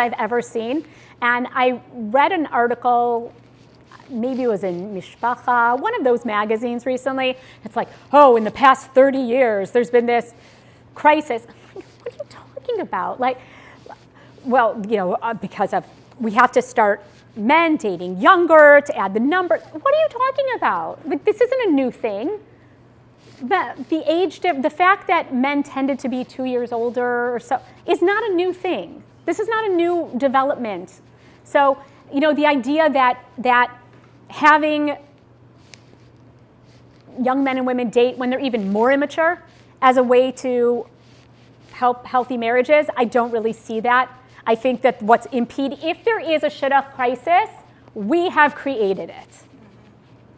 I've ever seen. And I read an article, maybe it was in Michlalah, one of those magazines recently. It's like, oh, in the past 30 years, there's been this crisis. What are you talking about? Like, well, because we have to start men dating younger to add the number. What are you talking about? Like, this isn't a new thing. But the fact that men tended to be 2 years older or so is not a new thing. This is not a new development. So, the idea that having young men and women date when they're even more immature as a way to help healthy marriages, I don't really see that. I think that what's impeding, if there is a shidduch crisis, we have created it.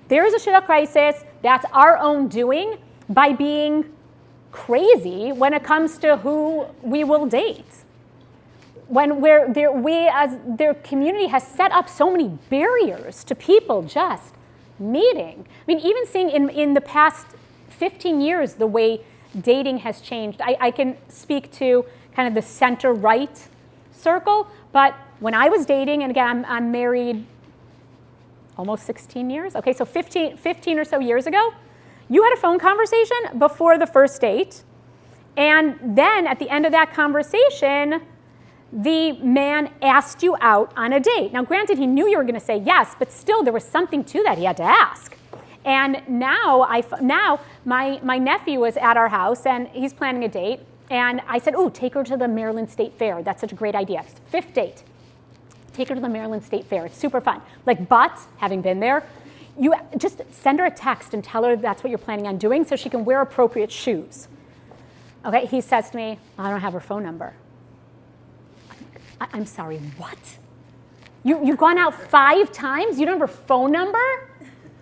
There is a shidduch crisis, that's our own doing by being crazy when it comes to who we will date. When their community has set up so many barriers to people just meeting. I mean, even seeing in the past 15 years the way dating has changed. I can speak to kind of the center-right circle, but when I was dating, and again, I'm married almost 16 years. Okay, so 15 or so years ago, you had a phone conversation before the first date, and then at the end of that conversation, the man asked you out on a date. Now, granted, he knew you were going to say yes, but still there was something to that he had to ask. And now my nephew was at our house, and he's planning a date, and I said, oh, take her to the Maryland State Fair. That's such a great idea. It's the 5th date. Take her to the Maryland State Fair. It's super fun. But, having been there, you just send her a text and tell her that's what you're planning on doing so she can wear appropriate shoes. Okay, he says to me, I don't have her phone number. I'm sorry, what? You've gone out 5 times? You don't have her phone number?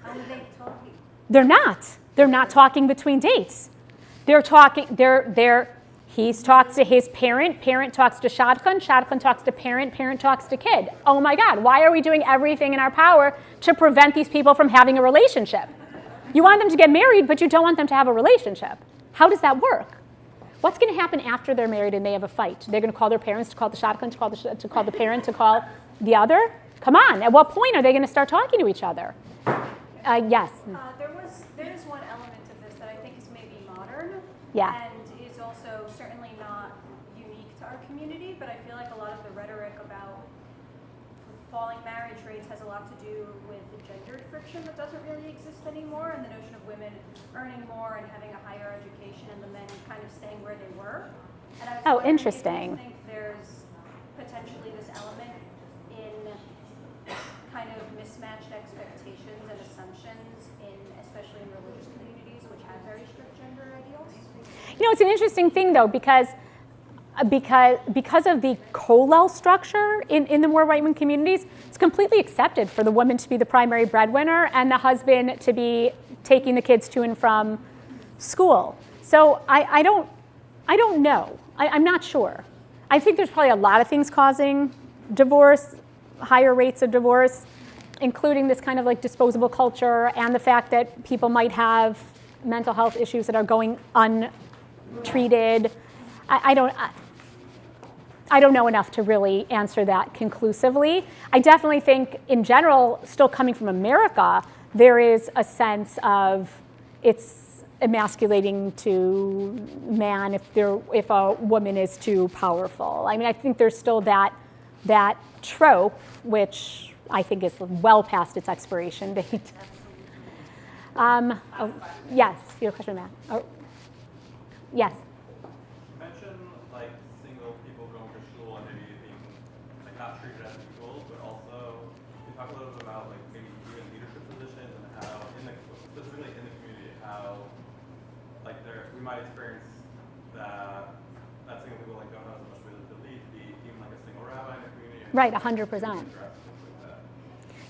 How are they talking? They're not talking between dates. He's talks to his parent talks to shadchan talks to parent talks to kid. Oh my God, why are we doing everything in our power to prevent these people from having a relationship? You want them to get married, but you don't want them to have a relationship. How does that work? What's going to happen after they're married and they have a fight? They're going to call their parents, to call the shadchan, to call the parent, to call the other? Come on, at what point are they going to start talking to each other? Yes. There is one element of this that I think is maybe modern. Yeah. And is also certainly not unique to our community, but I feel like a lot of the rhetoric about falling marriage rates has a lot to do with the gendered friction that doesn't really exist anymore, and the notion of women earning more and having a higher education and the men kind of staying where they were. And I was wondering interesting. if you think there's potentially this element in kind of mismatched expectations and assumptions especially in religious communities which have very strict gender ideals? It's an interesting thing though, because of the kollel structure in the more right-wing communities, it's completely accepted for the woman to be the primary breadwinner and the husband to be taking the kids to and from school. So I don't know. I'm not sure. I think there's probably a lot of things causing divorce, higher rates of divorce, including this kind of like disposable culture and the fact that people might have mental health issues that are going untreated. I don't know enough to really answer that conclusively. I definitely think, in general, still coming from America, there is a sense of it's emasculating to man if a woman is too powerful. I mean, I think there's still that trope, which I think is well past its expiration date. Yes, your question, Matt. Oh, yes. You mentioned like single people going to shul and maybe being like not treated as equals, but also you talk a little bit about like maybe even leadership positions and how specifically in the community how like we might experience that single people like don't have as much ability to lead, be even like a single rabbi in the community. Right, 100%.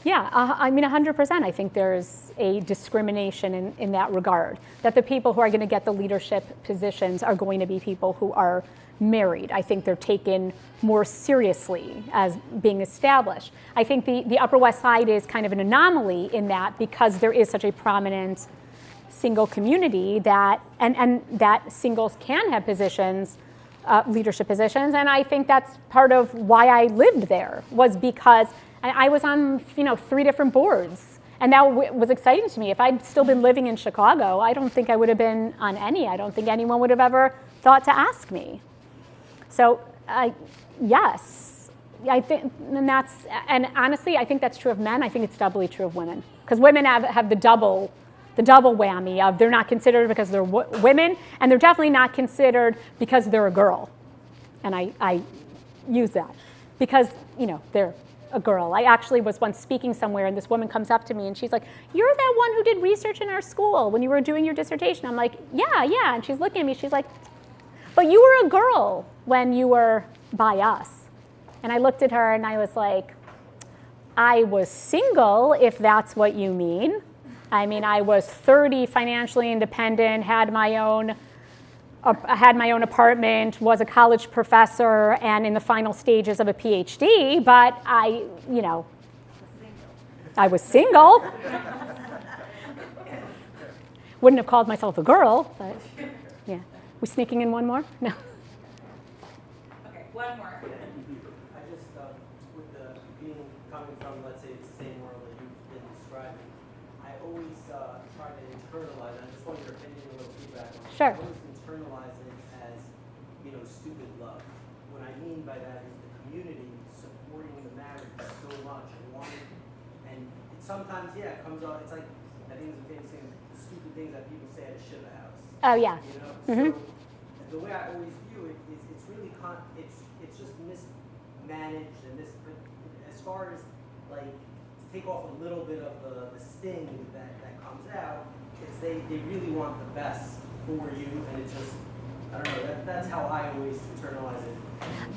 Yeah, I mean 100%. I think there's a discrimination in that regard, that the people who are going to get the leadership positions are going to be people who are married. I think they're taken more seriously as being established. I think the Upper West Side is kind of an anomaly in that, because there is such a prominent single community that and that singles can have positions, leadership positions, and I think that's part of why I lived there, was because I was on 3 different boards, and that was exciting to me. If I'd still been living in Chicago, I don't think I would have been on any. I don't think anyone would have ever thought to ask me. So yes, I think, and honestly, I think that's true of men. I think it's doubly true of women, because women have the double whammy of they're not considered because they're women, and they're definitely not considered because they're a girl. And I use that because they're a girl. I actually was once speaking somewhere, and this woman comes up to me and she's like, "You're that one who did research in our school when you were doing your dissertation." I'm like, yeah. And she's looking at me, she's like, "But you were a girl when you were by us." And I looked at her and I was like, "I was single, if that's what you mean. I mean, I was 30, financially independent, had my own apartment, was a college professor, and in the final stages of a Ph.D., but I was single. Wouldn't have called myself a girl, but yeah." We sneaking in one more? No. Okay, one more. I just, with the coming from, let's say, the same world that you've been describing, I always try to internalize, I just want your opinion, a little feedback on it. Sure. I always internalize it as, stupid love. What I mean by that is the community supporting the marriage so much and wanting, and it sometimes, it comes out, it's like, I think it's a famous thing, the stupid things that people say at a shiva house. Oh, yeah. So the way I always view it is it's really it's just mismanaged and but as far as like to take off a little bit of the sting that comes out, it's they really want the best for you, and it just I don't know, that's how I always internalize it.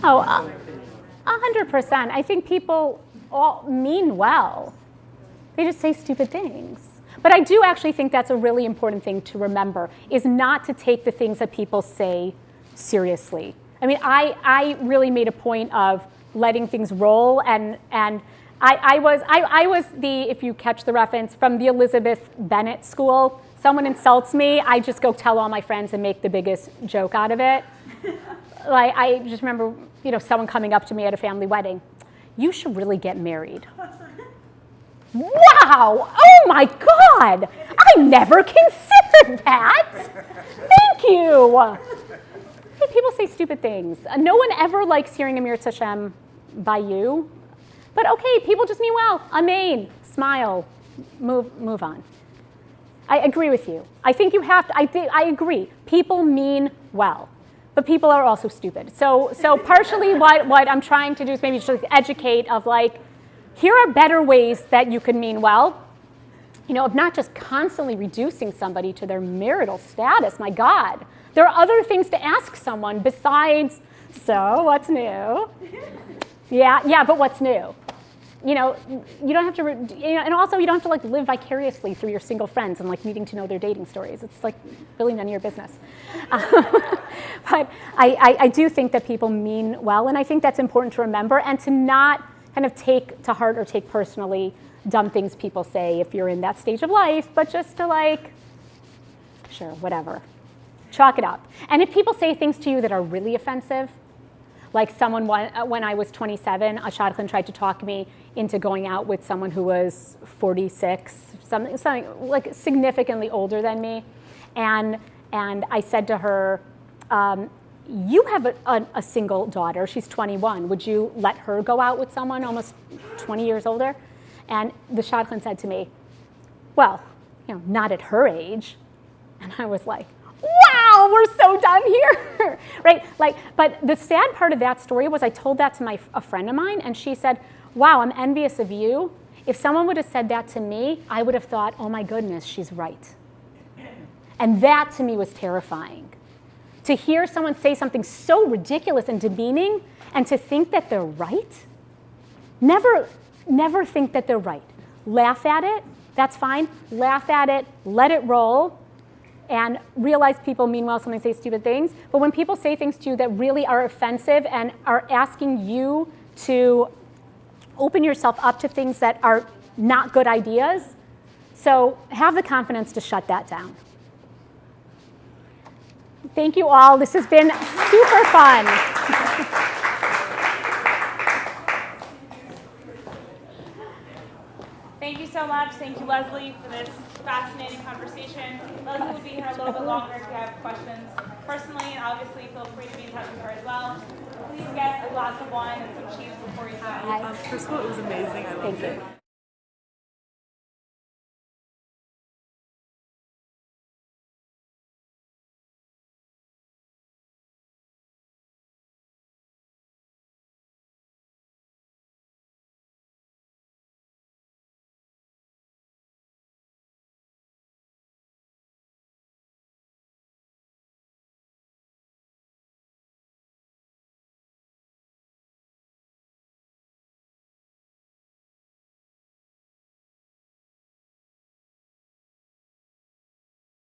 Oh, What's your opinion on it? 100%. I think people all mean well. They just say stupid things. But I do actually think that's a really important thing to remember, is not to take the things that people say seriously. I mean, I really made a point of letting things roll, and I was the, if you catch the reference, from the Elizabeth Bennet school. Someone insults me, I just go tell all my friends and make the biggest joke out of it. Like, I just remember, someone coming up to me at a family wedding. You should really get married. Wow! Oh my God! I never considered that. Thank you. Hey, people say stupid things. No one ever likes hearing Amir Tashem by you. But okay, people just mean well. Amen. Smile. Move on. I agree with you. I think you have to. I agree. People mean well, but people are also stupid. So partially what I'm trying to do is maybe just educate of like, here are better ways that you can mean well, of not just constantly reducing somebody to their marital status. My God, there are other things to ask someone besides, so what's new? Yeah, but what's new? You don't have to, and also you don't have to like live vicariously through your single friends and like needing to know their dating stories. It's like really none of your business. But I do think that people mean well, and I think that's important to remember and to not kind of take to heart or take personally dumb things people say if you're in that stage of life, but just to like, sure, whatever. Chalk it up. And if people say things to you that are really offensive, like someone, when I was 27, a shadchan tried to talk me into going out with someone who was 46, something like significantly older than me. And I said to her, you have a single daughter, she's 21. Would you let her go out with someone almost 20 years older? And the shadchan said to me, well, not at her age. And I was like, wow, we're so done here, right? But the sad part of that story was I told that to a friend of mine, and she said, wow, I'm envious of you. If someone would have said that to me, I would have thought, oh my goodness, she's right. And that to me was terrifying. To hear someone say something so ridiculous and demeaning, and to think that they're right. Never think that they're right. Laugh at it, that's fine. Laugh at it, let it roll. And realize people mean well, sometimes say stupid things. But when people say things to you that really are offensive and are asking you to open yourself up to things that are not good ideas, so have the confidence to shut that down. Thank you all. This has been super fun. Thank you so much. Thank you, Leslie, for this fascinating conversation. Leslie will be here a little bit longer if you have questions personally, and obviously feel free to be in touch with her as well. Please get a glass of wine and some cheese before you go. First of all, it was amazing. I loved it.